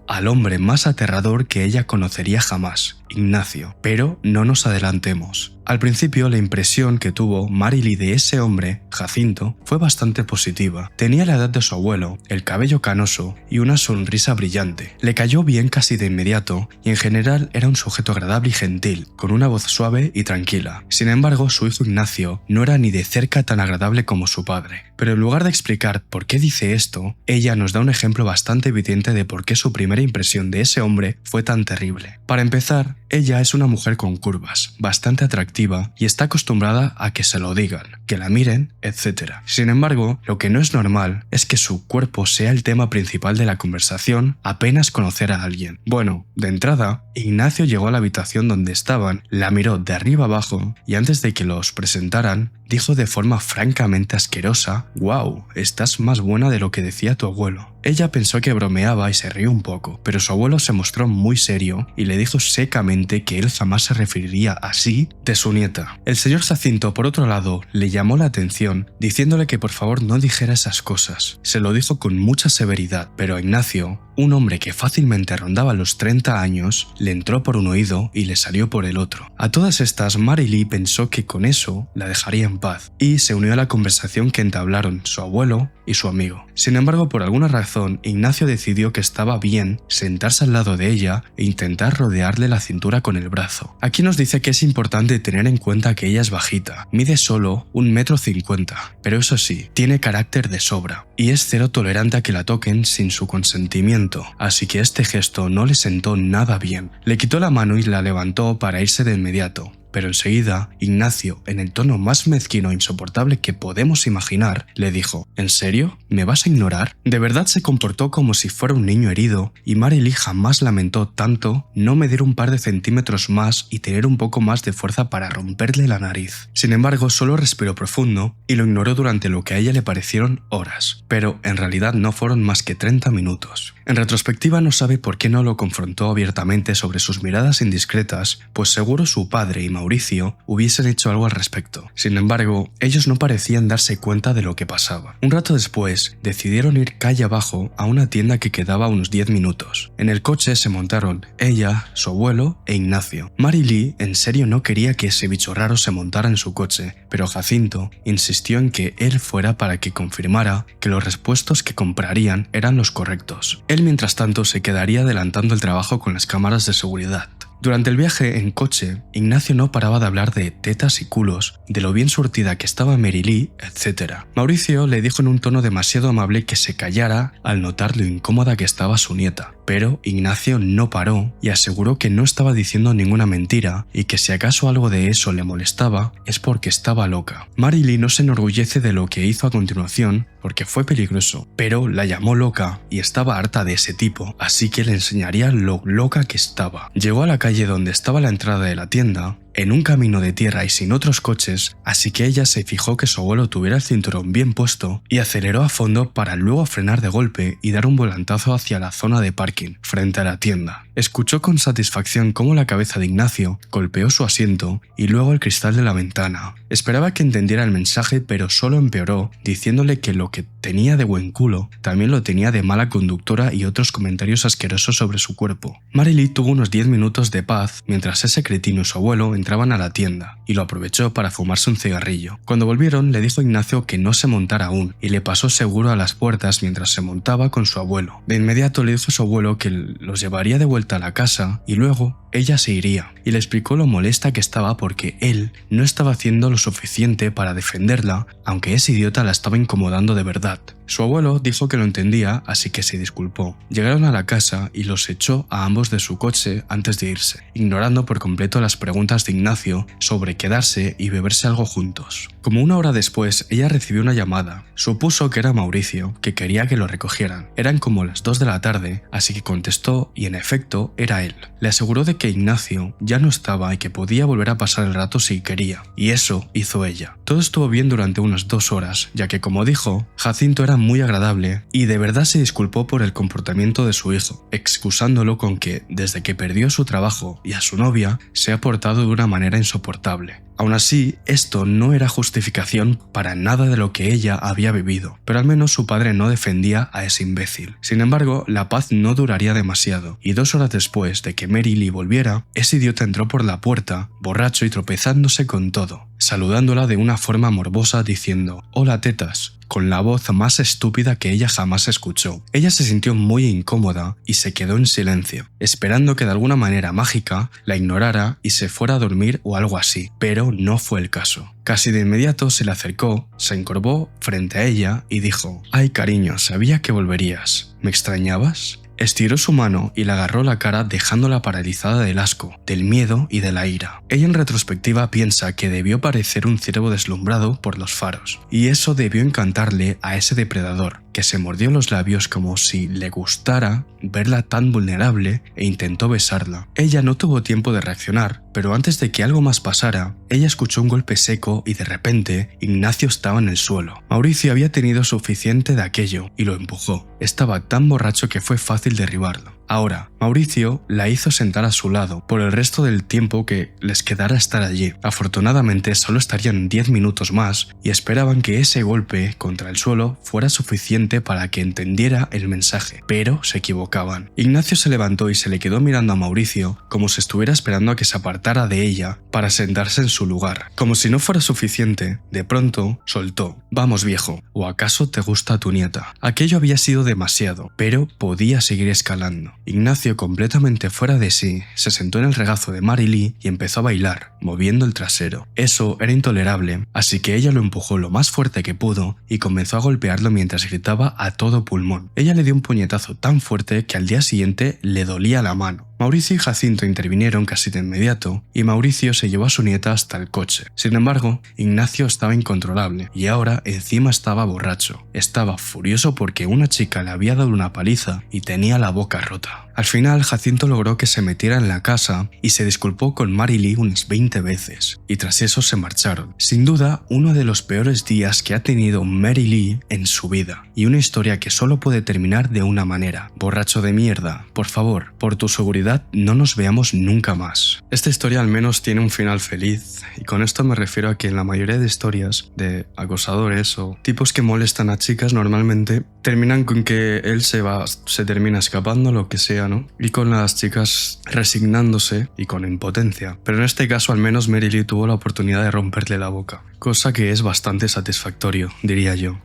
al hombre más aterrador que ella conocería jamás, Ignacio. Pero no nos adelantemos. Al principio la impresión que tuvo Mary Lee de ese hombre, Jacinto, fue bastante positiva. Tenía la edad de su abuelo, el cabello canoso y una sonrisa brillante. Le cayó bien casi de inmediato y en general era un sujeto agradable y gentil, con una voz suave y tranquila. Sin embargo, su hijo Ignacio no era ni de cerca tan agradable como su padre. Pero en lugar de explicar por qué dice esto, ella nos da un ejemplo bastante evidente de por qué su primera impresión de ese hombre fue tan terrible. Para empezar, ella es una mujer con curvas, bastante atractiva y está acostumbrada a que se lo digan, que la miren, etc. Sin embargo, lo que no es normal es que su cuerpo sea el tema principal de la conversación apenas conocer a alguien. Bueno, de entrada, Ignacio llegó a la habitación donde estaban, la miró de arriba abajo y antes de que los presentaran, dijo de forma francamente asquerosa: «Wow, estás más buena de lo que decía tu abuelo». Ella pensó que bromeaba y se rió un poco, pero su abuelo se mostró muy serio y le dijo secamente que él jamás se referiría así de su nieta. El señor Jacinto, por otro lado, le llamó la atención diciéndole que por favor no dijera esas cosas. Se lo dijo con mucha severidad, pero Ignacio, un hombre que fácilmente rondaba los 30 años, le entró por un oído y le salió por el otro. A todas estas, Mary Lee pensó que con eso la dejaría en paz y se unió a la conversación que entablaron su abuelo y su amigo. Sin embargo, por alguna razón, Ignacio decidió que estaba bien sentarse al lado de ella e intentar rodearle la cintura con el brazo. Aquí nos dice que es importante tener en cuenta que ella es bajita, mide solo 1,50 m, pero eso sí, tiene carácter de sobra y es cero tolerante a que la toquen sin su consentimiento, así que este gesto no le sentó nada bien. Le quitó la mano y la levantó para irse de inmediato. Pero enseguida, Ignacio, en el tono más mezquino e insoportable que podemos imaginar, le dijo: «¿En serio? ¿Me vas a ignorar?». De verdad se comportó como si fuera un niño herido, y Mary Lee jamás lamentó tanto no medir un par de centímetros más y tener un poco más de fuerza para romperle la nariz. Sin embargo, solo respiró profundo y lo ignoró durante lo que a ella le parecieron horas, pero en realidad no fueron más que 30 minutos. En retrospectiva no sabe por qué no lo confrontó abiertamente sobre sus miradas indiscretas, pues seguro su padre y Mauricio hubiesen hecho algo al respecto. Sin embargo, ellos no parecían darse cuenta de lo que pasaba. Un rato después, decidieron ir calle abajo a una tienda que quedaba a unos 10 minutos. En el coche se montaron ella, su abuelo e Ignacio. Mary Lee en serio no quería que ese bicho raro se montara en su coche, pero Jacinto insistió en que él fuera para que confirmara que los repuestos que comprarían eran los correctos. Él, mientras tanto, se quedaría adelantando el trabajo con las cámaras de seguridad. Durante el viaje en coche, Ignacio no paraba de hablar de tetas y culos, de lo bien surtida que estaba Mary Lee, etc. Mauricio le dijo en un tono demasiado amable que se callara al notar lo incómoda que estaba su nieta, pero Ignacio no paró y aseguró que no estaba diciendo ninguna mentira y que si acaso algo de eso le molestaba es porque estaba loca. Mary Lee no se enorgullece de lo que hizo a continuación porque fue peligroso, pero la llamó loca y estaba harta de ese tipo, así que le enseñaría lo loca que estaba. Llegó a la calle donde estaba la entrada de la tienda, en un camino de tierra y sin otros coches, así que ella se fijó que su abuelo tuviera el cinturón bien puesto y aceleró a fondo para luego frenar de golpe y dar un volantazo hacia la zona de parking, frente a la tienda. Escuchó con satisfacción cómo la cabeza de Ignacio golpeó su asiento y luego el cristal de la ventana. Esperaba que entendiera el mensaje, pero solo empeoró, diciéndole que lo que tenía de buen culo, también lo tenía de mala conductora y otros comentarios asquerosos sobre su cuerpo. Mary Lee tuvo unos 10 minutos de paz mientras ese cretino y su abuelo entraban a la tienda, y lo aprovechó para fumarse un cigarrillo. Cuando volvieron, le dijo a Ignacio que no se montara aún, y le pasó seguro a las puertas mientras se montaba con su abuelo. De inmediato le dijo a su abuelo que los llevaría de vuelta a la casa y luego ella se iría, y le explicó lo molesta que estaba porque él no estaba haciendo lo suficiente para defenderla, aunque ese idiota la estaba incomodando de verdad. Su abuelo dijo que lo entendía, así que se disculpó. Llegaron a la casa y los echó a ambos de su coche antes de irse, ignorando por completo las preguntas de Ignacio sobre quedarse y beberse algo juntos. Como una hora después, ella recibió una llamada. Supuso que era Mauricio, que quería que lo recogieran. Eran como las 2 de la tarde, así que contestó y en efecto era él. Le aseguró de que Ignacio ya no estaba y que podía volver a pasar el rato si quería, y eso hizo ella. Todo estuvo bien durante unas 2 horas, ya que como dijo, Jacinto era muy agradable y de verdad se disculpó por el comportamiento de su hijo, excusándolo con que, desde que perdió su trabajo y a su novia, se ha portado de una manera insoportable. Aún así, esto no era justificación para nada de lo que ella había vivido, pero al menos su padre no defendía a ese imbécil. Sin embargo, la paz no duraría demasiado, y 2 horas después de que Mary Lee volviera, ese idiota entró por la puerta, borracho y tropezándose con todo, saludándola de una forma morbosa diciendo «Hola tetas», con la voz más estúpida que ella jamás escuchó. Ella se sintió muy incómoda y se quedó en silencio, esperando que de alguna manera mágica la ignorara y se fuera a dormir o algo así, pero no fue el caso. Casi de inmediato se le acercó, se encorvó frente a ella y dijo «Ay cariño, sabía que volverías. ¿Me extrañabas?». Estiró su mano y le agarró la cara dejándola paralizada del asco, del miedo y de la ira. Ella en retrospectiva piensa que debió parecer un ciervo deslumbrado por los faros, y eso debió encantarle a ese depredador, que se mordió los labios como si le gustara verla tan vulnerable e intentó besarla. Ella no tuvo tiempo de reaccionar, pero antes de que algo más pasara, ella escuchó un golpe seco y de repente Ignacio estaba en el suelo. Mauricio había tenido suficiente de aquello y lo empujó. Estaba tan borracho que fue fácil derribarlo. Ahora, Mauricio la hizo sentar a su lado por el resto del tiempo que les quedara estar allí. Afortunadamente solo estarían 10 minutos más y esperaban que ese golpe contra el suelo fuera suficiente para que entendiera el mensaje, pero se equivocaban. Ignacio se levantó y se le quedó mirando a Mauricio como si estuviera esperando a que se apartara de ella para sentarse en su lugar. Como si no fuera suficiente, de pronto soltó «Vamos viejo, ¿o acaso te gusta tu nieta?». Aquello había sido demasiado, pero podía seguir escalando. Ignacio, completamente fuera de sí, se sentó en el regazo de Mary Lee y empezó a bailar, moviendo el trasero. Eso era intolerable, así que ella lo empujó lo más fuerte que pudo y comenzó a golpearlo mientras gritaba a todo pulmón. Ella le dio un puñetazo tan fuerte que al día siguiente le dolía la mano. Mauricio y Jacinto intervinieron casi de inmediato y Mauricio se llevó a su nieta hasta el coche. Sin embargo, Ignacio estaba incontrolable y ahora encima estaba borracho. Estaba furioso porque una chica le había dado una paliza y tenía la boca rota. Al final, Jacinto logró que se metiera en la casa y se disculpó con Mary Lee unas 20 veces, y tras eso se marcharon. Sin duda, uno de los peores días que ha tenido Mary Lee en su vida, y una historia que solo puede terminar de una manera. Borracho de mierda, por favor, por tu seguridad no nos veamos nunca más. Esta historia al menos tiene un final feliz, y con esto me refiero a que en la mayoría de historias de acosadores o tipos que molestan a chicas normalmente terminan con que él se termina escapando, lo que sea, ¿no? Y con las chicas resignándose y con impotencia. Pero en este caso al menos Mary Lee tuvo la oportunidad de romperle la boca, cosa que es bastante satisfactorio, diría yo.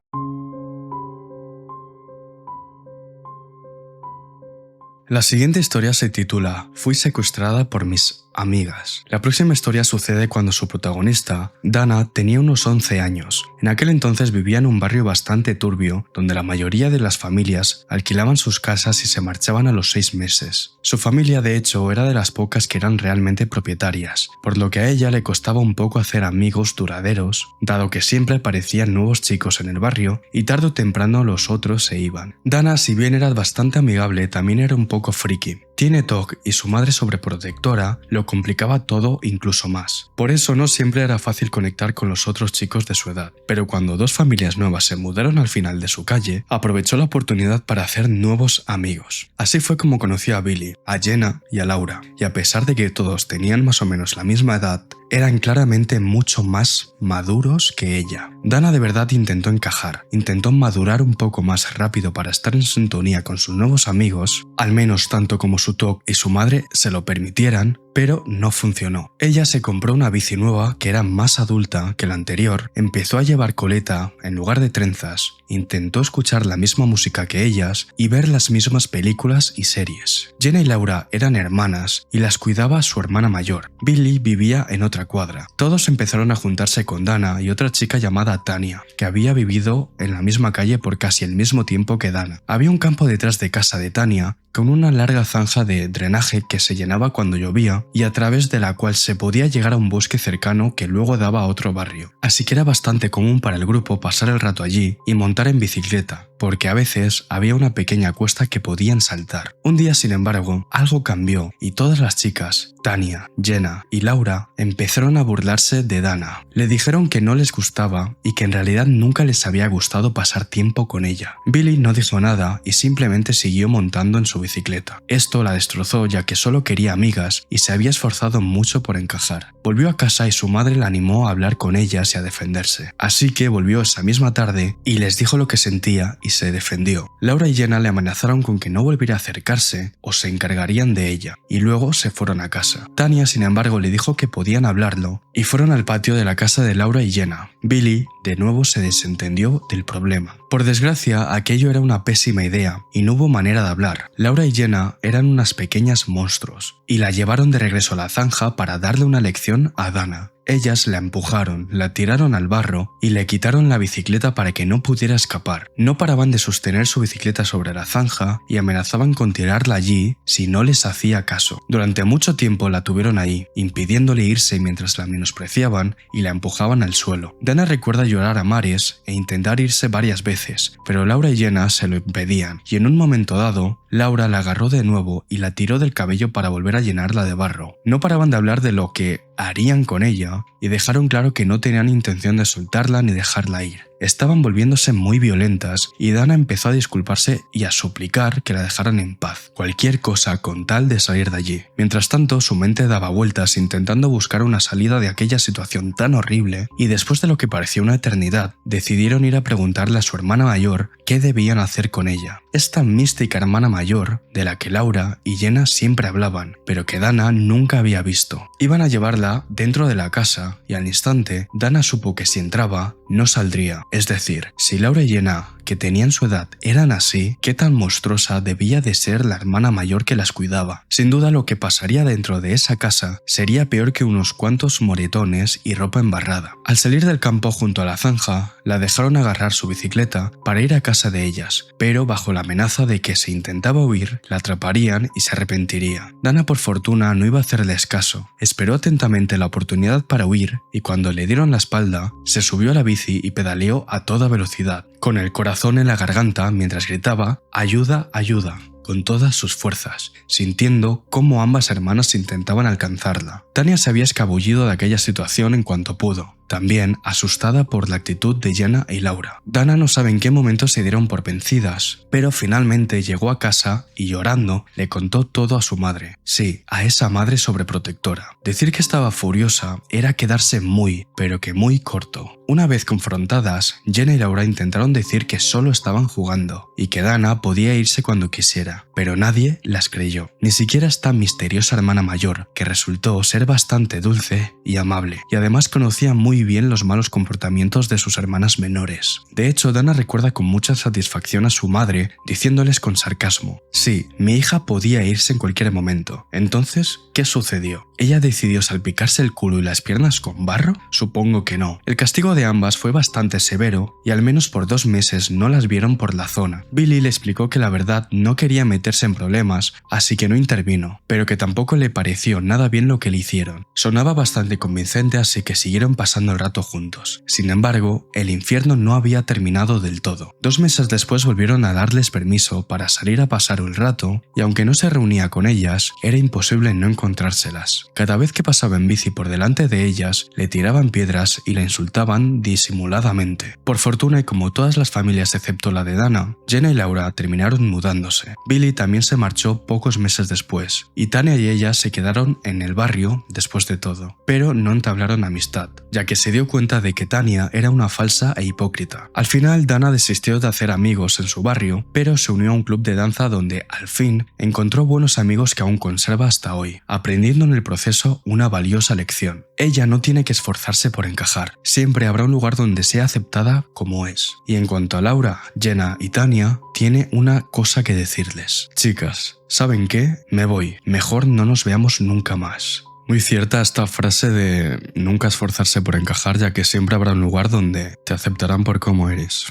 La siguiente historia se titula «Fui secuestrada por mis amigas». La próxima historia sucede cuando su protagonista, Dana, tenía unos 11 años. En aquel entonces vivía en un barrio bastante turbio, donde la mayoría de las familias alquilaban sus casas y se marchaban a los 6 meses. Su familia, de hecho, era de las pocas que eran realmente propietarias, por lo que a ella le costaba un poco hacer amigos duraderos, dado que siempre aparecían nuevos chicos en el barrio y tarde o temprano los otros se iban. Dana, si bien era bastante amigable, también era un poco friki. Tiene TOC y su madre sobreprotectora lo complicaba todo incluso más. Por eso no siempre era fácil conectar con los otros chicos de su edad. Pero cuando 2 familias nuevas se mudaron al final de su calle, aprovechó la oportunidad para hacer nuevos amigos. Así fue como conoció a Billy, a Jenna y a Laura. Y a pesar de que todos tenían más o menos la misma edad, eran claramente mucho más maduros que ella. Dana de verdad intentó encajar, intentó madurar un poco más rápido para estar en sintonía con sus nuevos amigos, al menos tanto como su TOC y su madre se lo permitieran, pero no funcionó. Ella se compró una bici nueva que era más adulta que la anterior, empezó a llevar coleta en lugar de trenzas, intentó escuchar la misma música que ellas y ver las mismas películas y series. Jenna y Laura eran hermanas y las cuidaba su hermana mayor. Billy vivía en otra cuadra. Todos empezaron a juntarse con Dana y otra chica llamada Tania, que había vivido en la misma calle por casi el mismo tiempo que Dana. Había un campo detrás de casa de Tania con una larga zanja de drenaje que se llenaba cuando llovía y a través de la cual se podía llegar a un bosque cercano que luego daba a otro barrio. Así que era bastante común para el grupo pasar el rato allí y montar en bicicleta, porque a veces había una pequeña cuesta que podían saltar. Un día, sin embargo, algo cambió y todas las chicas, Tania, Jenna y Laura, empezaron a burlarse de Dana. Le dijeron que no les gustaba y que en realidad nunca les había gustado pasar tiempo con ella. Billy no dijo nada y simplemente siguió montando en su bicicleta. Esto la destrozó ya que solo quería amigas y se había esforzado mucho por encajar. Volvió a casa y su madre la animó a hablar con ellas y a defenderse. Así que volvió esa misma tarde y les dijo lo que sentía y se defendió. Laura y Jenna le amenazaron con que no volviera a acercarse o se encargarían de ella, y luego se fueron a casa. Tania, sin embargo, le dijo que podían hablarlo y fueron al patio de la casa de Laura y Jenna. Billy, de nuevo, se desentendió del problema. Por desgracia, aquello era una pésima idea y no hubo manera de hablar. Laura y Jenna eran unas pequeñas monstruos y la llevaron de regreso a la zanja para darle una lección a Dana. Ellas la empujaron, la tiraron al barro y le quitaron la bicicleta para que no pudiera escapar. No paraban de sostener su bicicleta sobre la zanja y amenazaban con tirarla allí si no les hacía caso. Durante mucho tiempo la tuvieron ahí, impidiéndole irse mientras la menospreciaban y la empujaban al suelo. Dana recuerda llorar a mares e intentar irse varias veces, pero Laura y Jenna se lo impedían, y en un momento dado, Laura la agarró de nuevo y la tiró del cabello para volver a llenarla de barro. No paraban de hablar de lo que harían con ella y dejaron claro que no tenían intención de soltarla ni dejarla ir. Estaban volviéndose muy violentas y Dana empezó a disculparse y a suplicar que la dejaran en paz, cualquier cosa con tal de salir de allí. Mientras tanto, su mente daba vueltas intentando buscar una salida de aquella situación tan horrible y después de lo que parecía una eternidad, decidieron ir a preguntarle a su hermana mayor qué debían hacer con ella. Esta mística hermana mayor, de la que Laura y Jenna siempre hablaban, pero que Dana nunca había visto. Iban a llevarla dentro de la casa y al instante, Dana supo que si entraba, no saldría. Es decir, si Laura y Jenna, que tenían su edad, eran así, ¿qué tan monstruosa debía de ser la hermana mayor que las cuidaba? Sin duda lo que pasaría dentro de esa casa sería peor que unos cuantos moretones y ropa embarrada. Al salir del campo junto a la zanja, la dejaron agarrar su bicicleta para ir a casa de ellas, pero bajo la amenaza de que si intentaba huir, la atraparían y se arrepentiría. Dana por fortuna no iba a hacerles caso, esperó atentamente la oportunidad para huir y cuando le dieron la espalda, se subió a la bici y pedaleó a toda velocidad, con el corazón en la garganta mientras gritaba «¡Ayuda, ayuda!» con todas sus fuerzas, sintiendo cómo ambas hermanas intentaban alcanzarla. Tania se había escabullido de aquella situación en cuanto pudo, también asustada por la actitud de Jenna y Laura. Dana no sabe en qué momento se dieron por vencidas, pero finalmente llegó a casa y llorando le contó todo a su madre. Sí, a esa madre sobreprotectora. Decir que estaba furiosa era quedarse muy, pero que muy corto. Una vez confrontadas, Jenna y Laura intentaron decir que solo estaban jugando y que Dana podía irse cuando quisiera, pero nadie las creyó. Ni siquiera esta misteriosa hermana mayor, que resultó ser bastante dulce y amable, y además conocía muy bien los malos comportamientos de sus hermanas menores. De hecho, Dana recuerda con mucha satisfacción a su madre diciéndoles con sarcasmo: «Sí, mi hija podía irse en cualquier momento. Entonces, ¿qué sucedió? ¿Ella decidió salpicarse el culo y las piernas con barro? Supongo que no». El castigo de ambas fue bastante severo y al menos por 2 meses no las vieron por la zona. Billy le explicó que la verdad no quería meterse en problemas, así que no intervino, pero que tampoco le pareció nada bien lo que le hicieron. Sonaba bastante convincente, así que siguieron pasando pasando el rato juntos. Sin embargo, el infierno no había terminado del todo. 2 meses después volvieron a darles permiso para salir a pasar un rato, y aunque no se reunía con ellas, era imposible no encontrárselas. Cada vez que pasaba en bici por delante de ellas, le tiraban piedras y la insultaban disimuladamente. Por fortuna, y como todas las familias excepto la de Dana, Jenna y Laura terminaron mudándose. Billy también se marchó pocos meses después, y Tania y ella se quedaron en el barrio después de todo, pero no entablaron amistad, ya que se dio cuenta de que Tania era una falsa e hipócrita. Al final, Dana desistió de hacer amigos en su barrio, pero se unió a un club de danza donde, al fin, encontró buenos amigos que aún conserva hasta hoy, aprendiendo en el proceso una valiosa lección. Ella no tiene que esforzarse por encajar, siempre habrá un lugar donde sea aceptada como es. Y en cuanto a Laura, Jenna y Tania, tiene una cosa que decirles. Chicas, ¿saben qué? Me voy, mejor no nos veamos nunca más. Muy cierta esta frase de nunca esforzarse por encajar, ya que siempre habrá un lugar donde te aceptarán por cómo eres.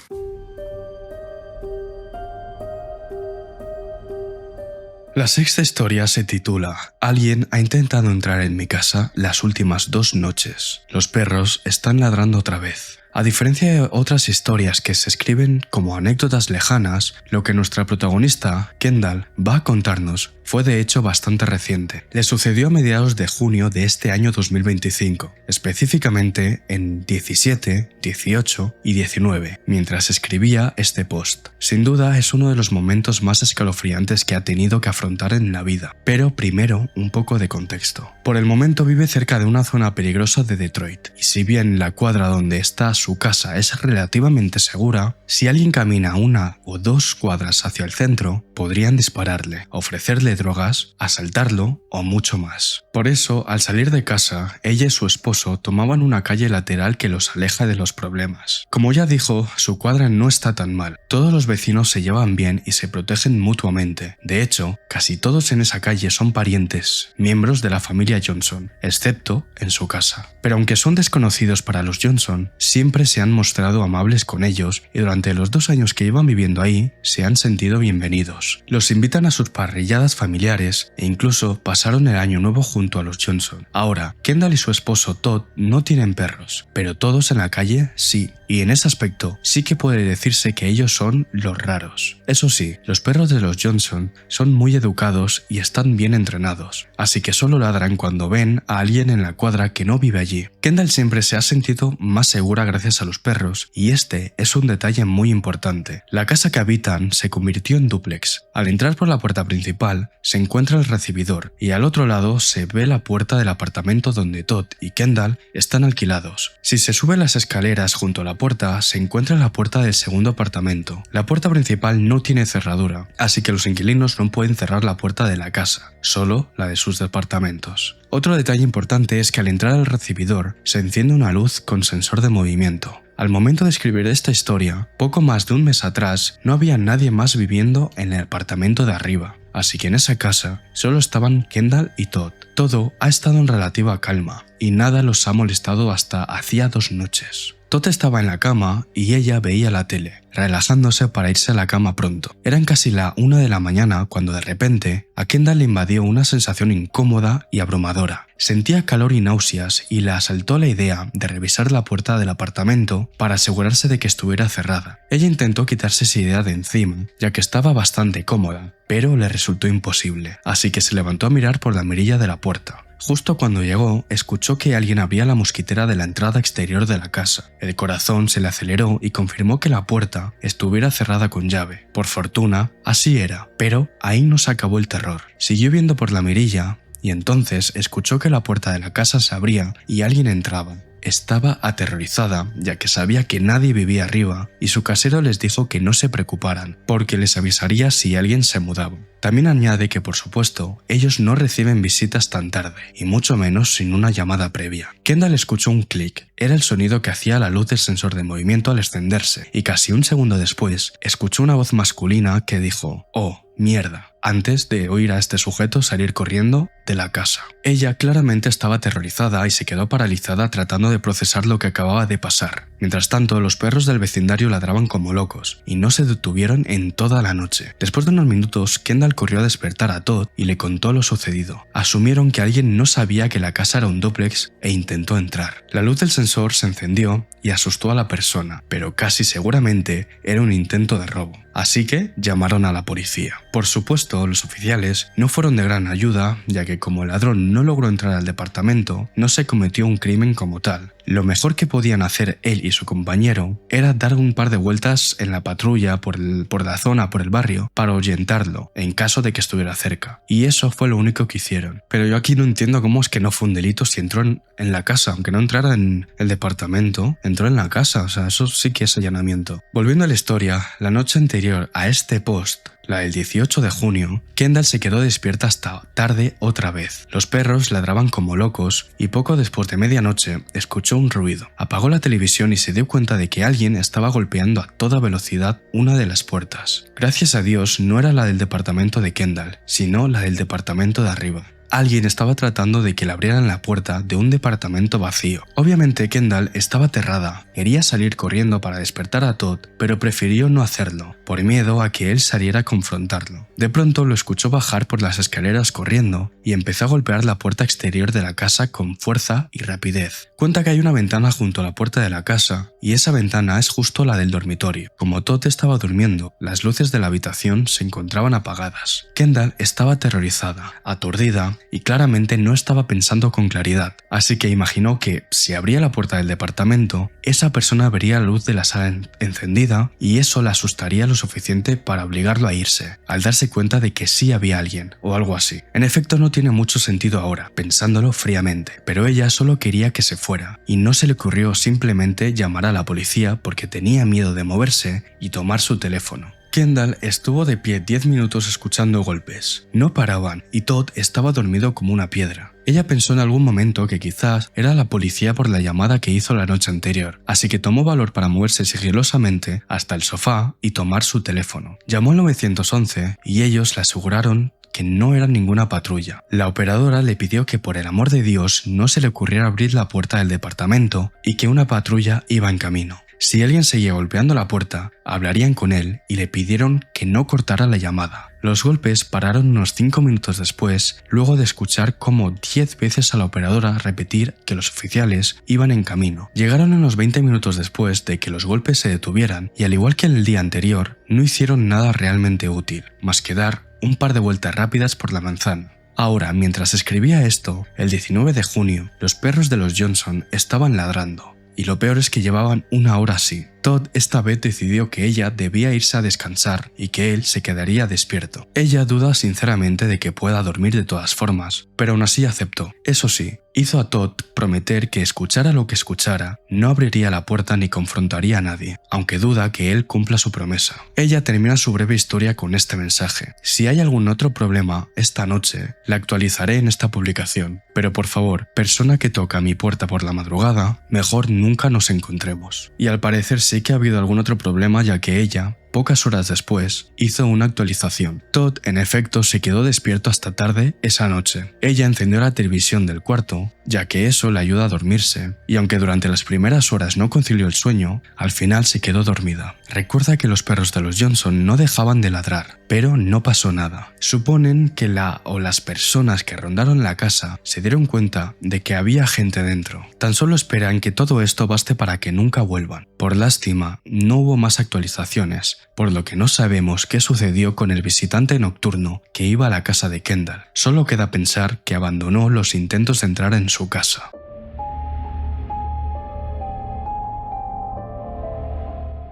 La sexta historia se titula Alguien ha intentado entrar en mi casa las últimas 2 noches. Los perros están ladrando otra vez. A diferencia de otras historias que se escriben como anécdotas lejanas, lo que nuestra protagonista, Kendall, va a contarnos fue de hecho bastante reciente. Le sucedió a mediados de junio de este año 2025, específicamente en 17, 18 y 19, mientras escribía este post. Sin duda es uno de los momentos más escalofriantes que ha tenido que afrontar en la vida, pero primero un poco de contexto. Por el momento vive cerca de una zona peligrosa de Detroit, y si bien la cuadra donde está su casa es relativamente segura, si alguien camina 1 o 2 cuadras hacia el centro, podrían dispararle, ofrecerle drogas, asaltarlo o mucho más. Por eso, al salir de casa, ella y su esposo tomaban una calle lateral que los aleja de los problemas. Como ya dijo, su cuadra no está tan mal. Todos los vecinos se llevan bien y se protegen mutuamente. De hecho, casi todos en esa calle son parientes, miembros de la familia Johnson, excepto en su casa. Pero aunque son desconocidos para los Johnson, siempre se han mostrado amables con ellos y durante los 2 años que llevan viviendo ahí, se han sentido bienvenidos. Los invitan a sus parrilladas familiares e incluso pasaron el año nuevo junto a los Johnson. Ahora, Kendall y su esposo Todd no tienen perros, pero todos en la calle sí. Y en ese aspecto sí que puede decirse que ellos son los raros. Eso sí, los perros de los Johnson son muy educados y están bien entrenados, así que solo ladran cuando ven a alguien en la cuadra que no vive allí. Kendall siempre se ha sentido más segura gracias a los perros, y este es un detalle muy importante. La casa que habitan se convirtió en dúplex. Al entrar por la puerta principal, se encuentra el recibidor, y al otro lado se ve la puerta del apartamento donde Todd y Kendall están alquilados. Si se sube las escaleras junto a la puerta, se encuentra la puerta del segundo apartamento. La puerta principal no tiene cerradura, así que los inquilinos no pueden cerrar la puerta de la casa, solo la de sus departamentos. Otro detalle importante es que al entrar al recibidor, se enciende una luz con sensor de movimiento. Al momento de escribir esta historia, poco más de un mes atrás, no había nadie más viviendo en el apartamento de arriba, así que en esa casa solo estaban Kendall y Todd. Todo ha estado en relativa calma, y nada los ha molestado hasta hacía 2 noches. Todd estaba en la cama y ella veía la tele, relajándose para irse a la cama pronto. Eran casi la 1 de la mañana cuando de repente a Kendall le invadió una sensación incómoda y abrumadora. Sentía calor y náuseas y le asaltó la idea de revisar la puerta del apartamento para asegurarse de que estuviera cerrada. Ella intentó quitarse esa idea de encima, ya que estaba bastante cómoda, pero le resultó imposible, así que se levantó a mirar por la mirilla de la puerta. Justo cuando llegó, escuchó que alguien abría la mosquitera de la entrada exterior de la casa. El corazón se le aceleró y confirmó que la puerta estuviera cerrada con llave. Por fortuna, así era, pero ahí no se acabó el terror. Siguió viendo por la mirilla y entonces escuchó que la puerta de la casa se abría y alguien entraba. Estaba aterrorizada, ya que sabía que nadie vivía arriba, y su casero les dijo que no se preocuparan, porque les avisaría si alguien se mudaba. También añade que, por supuesto, ellos no reciben visitas tan tarde, y mucho menos sin una llamada previa. Kendall escuchó un clic, era el sonido que hacía la luz del sensor de movimiento al extenderse, y casi un segundo después, escuchó una voz masculina que dijo, «Oh, mierda», antes de oír a este sujeto salir corriendo de la casa. Ella claramente estaba aterrorizada y se quedó paralizada tratando de procesar lo que acababa de pasar. Mientras tanto, los perros del vecindario ladraban como locos y no se detuvieron en toda la noche. Después de unos minutos, Kendall Kendall corrió a despertar a Todd y le contó lo sucedido. Asumieron que alguien no sabía que la casa era un dúplex e intentó entrar. La luz del sensor se encendió y asustó a la persona, pero casi seguramente era un intento de robo. Así que llamaron a la policía. Por supuesto, los oficiales no fueron de gran ayuda, ya que como el ladrón no logró entrar al departamento, no se cometió un crimen como tal. Lo mejor que podían hacer él y su compañero era dar un par de vueltas en la patrulla por la zona, por el barrio, para ahuyentarlo, en caso de que estuviera cerca. Y eso fue lo único que hicieron. Pero yo aquí no entiendo cómo es que no fue un delito si entró en la casa, aunque no entrara en el departamento, entró en la casa, o sea, eso sí que es allanamiento. Volviendo a la historia, la noche anterior a este post, la del 18 de junio, Kendall se quedó despierta hasta tarde otra vez. Los perros ladraban como locos y poco después de medianoche escuchó un ruido. Apagó la televisión y se dio cuenta de que alguien estaba golpeando a toda velocidad una de las puertas. Gracias a Dios no era la del departamento de Kendall, sino la del departamento de arriba. Alguien estaba tratando de que le abrieran la puerta de un departamento vacío. Obviamente Kendall estaba aterrada, quería salir corriendo para despertar a Todd, pero prefirió no hacerlo, por miedo a que él saliera a confrontarlo. De pronto lo escuchó bajar por las escaleras corriendo y empezó a golpear la puerta exterior de la casa con fuerza y rapidez. Cuenta que hay una ventana junto a la puerta de la casa y esa ventana es justo la del dormitorio. Como Todd estaba durmiendo, las luces de la habitación se encontraban apagadas. Kendall estaba aterrorizada, aturdida y claramente no estaba pensando con claridad, así que imaginó que si abría la puerta del departamento, esa persona vería la luz de la sala encendida y eso la asustaría lo suficiente para obligarlo a irse, al darse cuenta de que sí había alguien, o algo así. En efecto no tiene mucho sentido ahora, pensándolo fríamente, pero ella solo quería que se fuera, y no se le ocurrió simplemente llamar a la policía porque tenía miedo de moverse y tomar su teléfono. Kendall estuvo de pie 10 minutos escuchando golpes. No paraban y Todd estaba dormido como una piedra. Ella pensó en algún momento que quizás era la policía por la llamada que hizo la noche anterior, así que tomó valor para moverse sigilosamente hasta el sofá y tomar su teléfono. Llamó al 911 y ellos le aseguraron que no era ninguna patrulla. La operadora le pidió que por el amor de Dios no se le ocurriera abrir la puerta del departamento y que una patrulla iba en camino. Si alguien seguía golpeando la puerta, hablarían con él y le pidieron que no cortara la llamada. Los golpes pararon unos 5 minutos después, luego de escuchar como 10 veces a la operadora repetir que los oficiales iban en camino. Llegaron unos 20 minutos después de que los golpes se detuvieran y al igual que el día anterior, no hicieron nada realmente útil, más que dar un par de vueltas rápidas por la manzana. Ahora, mientras escribía esto, el 19 de junio, los perros de los Johnson estaban ladrando. Y lo peor es que llevaban una hora así. Todd esta vez decidió que ella debía irse a descansar y que él se quedaría despierto. Ella duda sinceramente de que pueda dormir de todas formas, pero aún así aceptó. Eso sí, hizo a Todd prometer que escuchara lo que escuchara, no abriría la puerta ni confrontaría a nadie, aunque duda que él cumpla su promesa. Ella termina su breve historia con este mensaje: si hay algún otro problema esta noche, la actualizaré en esta publicación, pero por favor, persona que toca mi puerta por la madrugada, mejor nunca nos encontremos. Y al parecer sí que ha habido algún otro problema, ya que ella, pocas horas después, hizo una actualización. Todd, en efecto, se quedó despierto hasta tarde esa noche. Ella encendió la televisión del cuarto, ya que eso le ayuda a dormirse, y aunque durante las primeras horas no concilió el sueño, al final se quedó dormida. Recuerda que los perros de los Johnson no dejaban de ladrar, pero no pasó nada. Suponen que las personas que rondaron la casa se dieron cuenta de que había gente dentro. Tan solo esperan que todo esto baste para que nunca vuelvan. Por lástima, no hubo más actualizaciones, por lo que no sabemos qué sucedió con el visitante nocturno que iba a la casa de Kendall. Solo queda pensar que abandonó los intentos de entrar en su casa.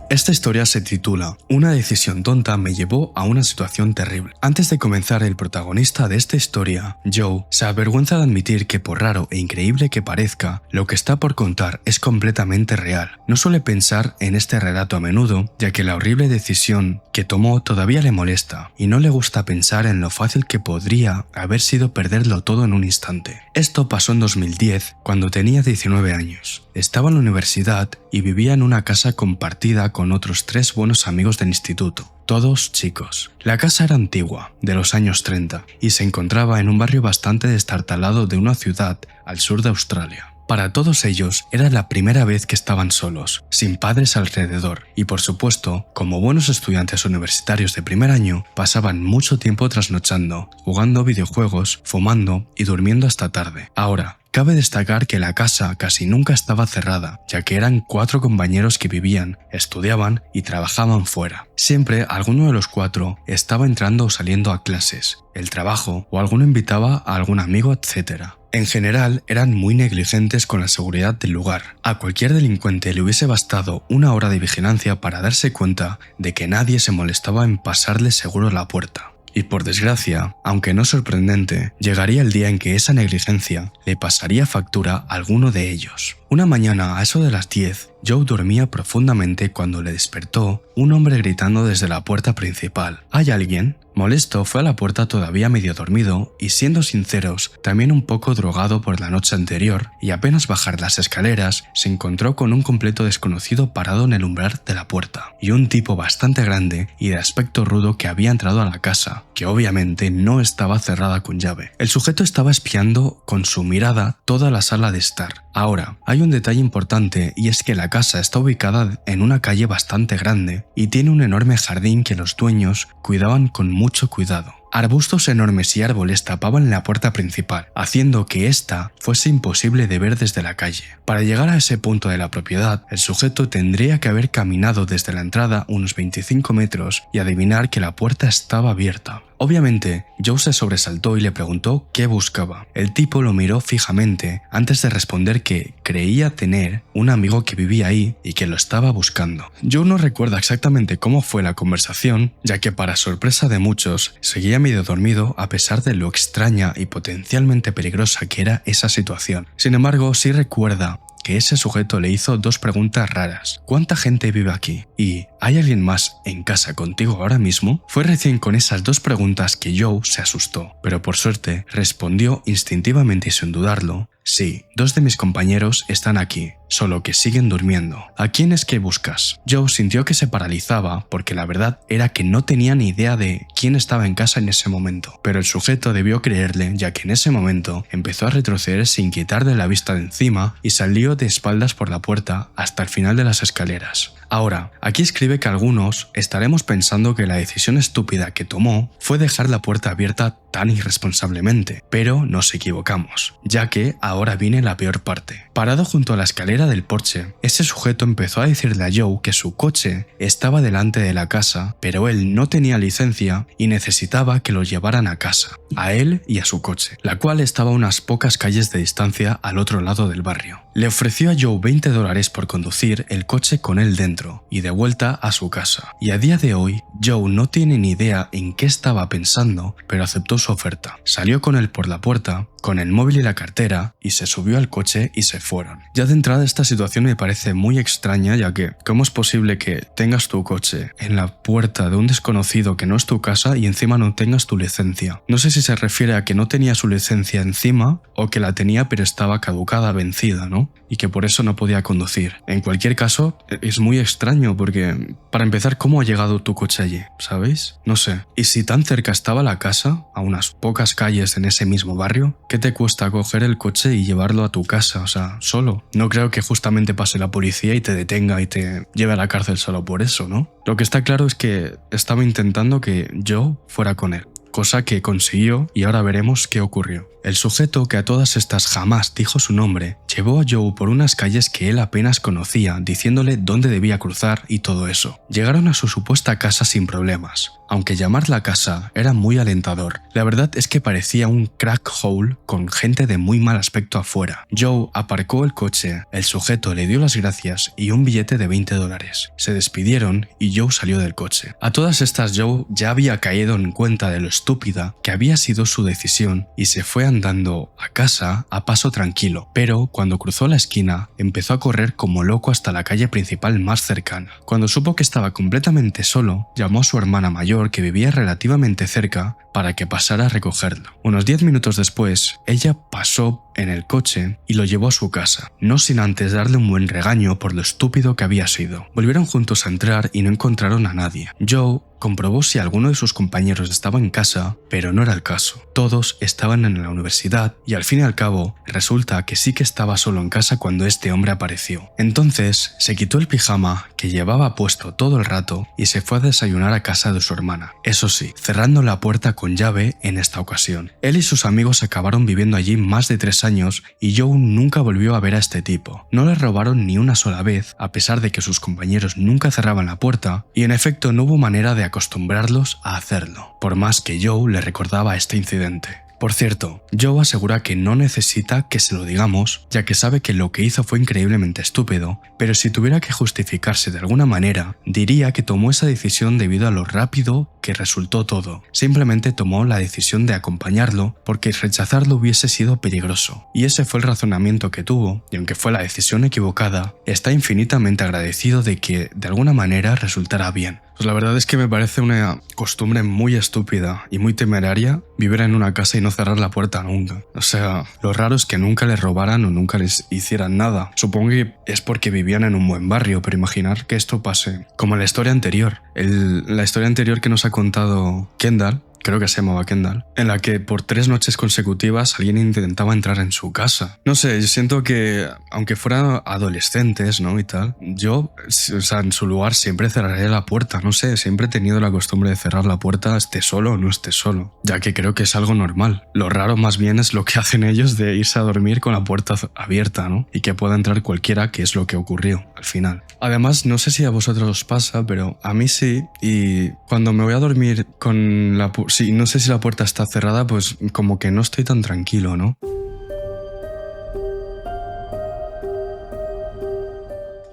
Esta historia se titula "Una decisión tonta me llevó a una situación terrible". Antes de comenzar, el protagonista de esta historia, Joe, se avergüenza de admitir que por raro e increíble que parezca, lo que está por contar es completamente real. No suele pensar en este relato a menudo, ya que la horrible decisión que tomó todavía le molesta, y no le gusta pensar en lo fácil que podría haber sido perderlo todo en un instante. Esto pasó en 2010, cuando tenía 19 años. Estaba en la universidad y vivía en una casa compartida con otros 3 buenos amigos del instituto, todos chicos. La casa era antigua, de los años 30, y se encontraba en un barrio bastante destartalado de una ciudad al sur de Australia. Para todos ellos era la primera vez que estaban solos, sin padres alrededor, y por supuesto, como buenos estudiantes universitarios de primer año, pasaban mucho tiempo trasnochando, jugando videojuegos, fumando y durmiendo hasta tarde. Ahora, cabe destacar que la casa casi nunca estaba cerrada, ya que eran 4 compañeros que vivían, estudiaban y trabajaban fuera. Siempre alguno de los 4 estaba entrando o saliendo a clases, el trabajo o alguno invitaba a algún amigo, etc. En general, eran muy negligentes con la seguridad del lugar. A cualquier delincuente le hubiese bastado 1 hora de vigilancia para darse cuenta de que nadie se molestaba en pasarle seguro la puerta. Y por desgracia, aunque no sorprendente, llegaría el día en que esa negligencia le pasaría factura a alguno de ellos. Una mañana, a eso de las 10, Joe dormía profundamente cuando le despertó un hombre gritando desde la puerta principal. ¿Hay alguien? Molesto, fue a la puerta todavía medio dormido y, siendo sinceros, también un poco drogado por la noche anterior, y apenas bajar las escaleras, se encontró con un completo desconocido parado en el umbral de la puerta, y un tipo bastante grande y de aspecto rudo que había entrado a la casa, que obviamente no estaba cerrada con llave. El sujeto estaba espiando con su mirada toda la sala de estar. Ahora, hay un detalle importante, y es que la casa está ubicada en una calle bastante grande y tiene un enorme jardín que los dueños cuidaban con mucho cuidado. Arbustos enormes y árboles tapaban la puerta principal, haciendo que ésta fuese imposible de ver desde la calle. Para llegar a ese punto de la propiedad, el sujeto tendría que haber caminado desde la entrada unos 25 metros y adivinar que la puerta estaba abierta. Obviamente, Joe se sobresaltó y le preguntó qué buscaba. El tipo lo miró fijamente antes de responder que creía tener un amigo que vivía ahí y que lo estaba buscando. Joe no recuerda exactamente cómo fue la conversación, ya que para sorpresa de muchos, seguía medio dormido a pesar de lo extraña y potencialmente peligrosa que era esa situación. Sin embargo, sí recuerda que ese sujeto le hizo 2 preguntas raras. ¿Cuánta gente vive aquí? ¿Y hay alguien más en casa contigo ahora mismo? Fue recién con esas 2 preguntas que Joe se asustó, pero por suerte respondió instintivamente y sin dudarlo: sí, 2 de mis compañeros están aquí, solo que siguen durmiendo. ¿A quién es que buscas? Joe sintió que se paralizaba porque la verdad era que no tenía ni idea de quién estaba en casa en ese momento, pero el sujeto debió creerle, ya que en ese momento empezó a retroceder sin quitarle la vista de encima y salió de espaldas por la puerta hasta el final de las escaleras. Ahora, aquí escribe que algunos estaremos pensando que la decisión estúpida que tomó fue dejar la puerta abierta tan irresponsablemente, pero nos equivocamos, ya que ahora viene la peor parte. Parado junto a la escalera del porche, ese sujeto empezó a decirle a Joe que su coche estaba delante de la casa, pero él no tenía licencia y necesitaba que lo llevaran a casa, a él y a su coche, la cual estaba a unas pocas calles de distancia al otro lado del barrio. Le ofreció a Joe $20 por conducir el coche con él dentro y de vuelta a su casa. Y a día de hoy, Joe no tiene ni idea en qué estaba pensando, pero aceptó su oferta. Salió con él por la puerta, con el móvil y la cartera, y se subió al coche y se fueron. Ya de entrada esta situación me parece muy extraña, ya que ¿cómo es posible que tengas tu coche en la puerta de un desconocido que no es tu casa y encima no tengas tu licencia? No sé si se refiere a que no tenía su licencia encima o que la tenía pero estaba caducada, vencida, ¿no? Y que por eso no podía conducir. En cualquier caso, es muy extraño porque, para empezar, ¿cómo ha llegado tu coche allí? ¿Sabéis? No sé. Y si tan cerca estaba la casa, a unas pocas calles en ese mismo barrio, ¿qué te cuesta coger el coche y llevarlo a tu casa? O sea, solo. No creo que justamente pase la policía y te detenga y te lleve a la cárcel solo por eso, ¿no? Lo que está claro es que estaba intentando que yo fuera con él, cosa que consiguió y ahora veremos qué ocurrió. El sujeto, que a todas estas jamás dijo su nombre, llevó a Joe por unas calles que él apenas conocía, diciéndole dónde debía cruzar y todo eso. Llegaron a su supuesta casa sin problemas, aunque llamarla casa era muy alentador. La verdad es que parecía un crack hole con gente de muy mal aspecto afuera. Joe aparcó el coche, el sujeto le dio las gracias y un billete de $20. Se despidieron y Joe salió del coche. A todas estas Joe ya había caído en cuenta de lo estúpida que había sido su decisión y se fue andando a casa a paso tranquilo, pero cuando cruzó la esquina empezó a correr como loco hasta la calle principal más cercana. Cuando supo que estaba completamente solo, llamó a su hermana mayor, que vivía relativamente cerca, para que pasara a recogerlo. Unos 10 minutos después, ella pasó en el coche y lo llevó a su casa, no sin antes darle un buen regaño por lo estúpido que había sido. Volvieron juntos a entrar y no encontraron a nadie. Joe comprobó si alguno de sus compañeros estaba en casa, pero no era el caso. Todos estaban en la universidad y al fin y al cabo resulta que sí que estaba solo en casa cuando este hombre apareció. Entonces se quitó el pijama que llevaba puesto todo el rato y se fue a desayunar a casa de su hermana. Eso sí, cerrando la puerta con llave en esta ocasión. Él y sus amigos acabaron viviendo allí más de 3 años y Joe nunca volvió a ver a este tipo. No le robaron ni una sola vez, a pesar de que sus compañeros nunca cerraban la puerta, y en efecto no hubo manera de acostumbrarlos a hacerlo, por más que Joe le recordaba este incidente. Por cierto, Joe asegura que no necesita que se lo digamos, ya que sabe que lo que hizo fue increíblemente estúpido, pero si tuviera que justificarse de alguna manera, diría que tomó esa decisión debido a lo rápido que resultó todo. Simplemente tomó la decisión de acompañarlo porque rechazarlo hubiese sido peligroso. Y ese fue el razonamiento que tuvo, y aunque fue la decisión equivocada, está infinitamente agradecido de que de alguna manera resultara bien. Pues la verdad es que me parece una costumbre muy estúpida y muy temeraria vivir en una casa y no cerrar la puerta nunca. O sea, lo raro es que nunca les robaran o nunca les hicieran nada. Supongo que es porque vivían en un buen barrio, pero imaginar que esto pase como en la historia anterior. La historia anterior que nos ha contado Kendall, creo que se llamaba Kendall, en la que por 3 noches consecutivas alguien intentaba entrar en su casa. No sé, yo siento que, aunque fueran adolescentes, ¿no? Y tal, yo, o sea, en su lugar siempre cerraría la puerta, no sé, siempre he tenido la costumbre de cerrar la puerta esté solo o no esté solo, ya que creo que es algo normal. Lo raro más bien es lo que hacen ellos de irse a dormir con la puerta abierta, ¿no? Y que pueda entrar cualquiera, que es lo que ocurrió al final. Además, no sé si a vosotros os pasa, pero a mí sí, y cuando me voy a dormir con la sí, no sé si la puerta está cerrada, pues como que no estoy tan tranquilo, ¿no?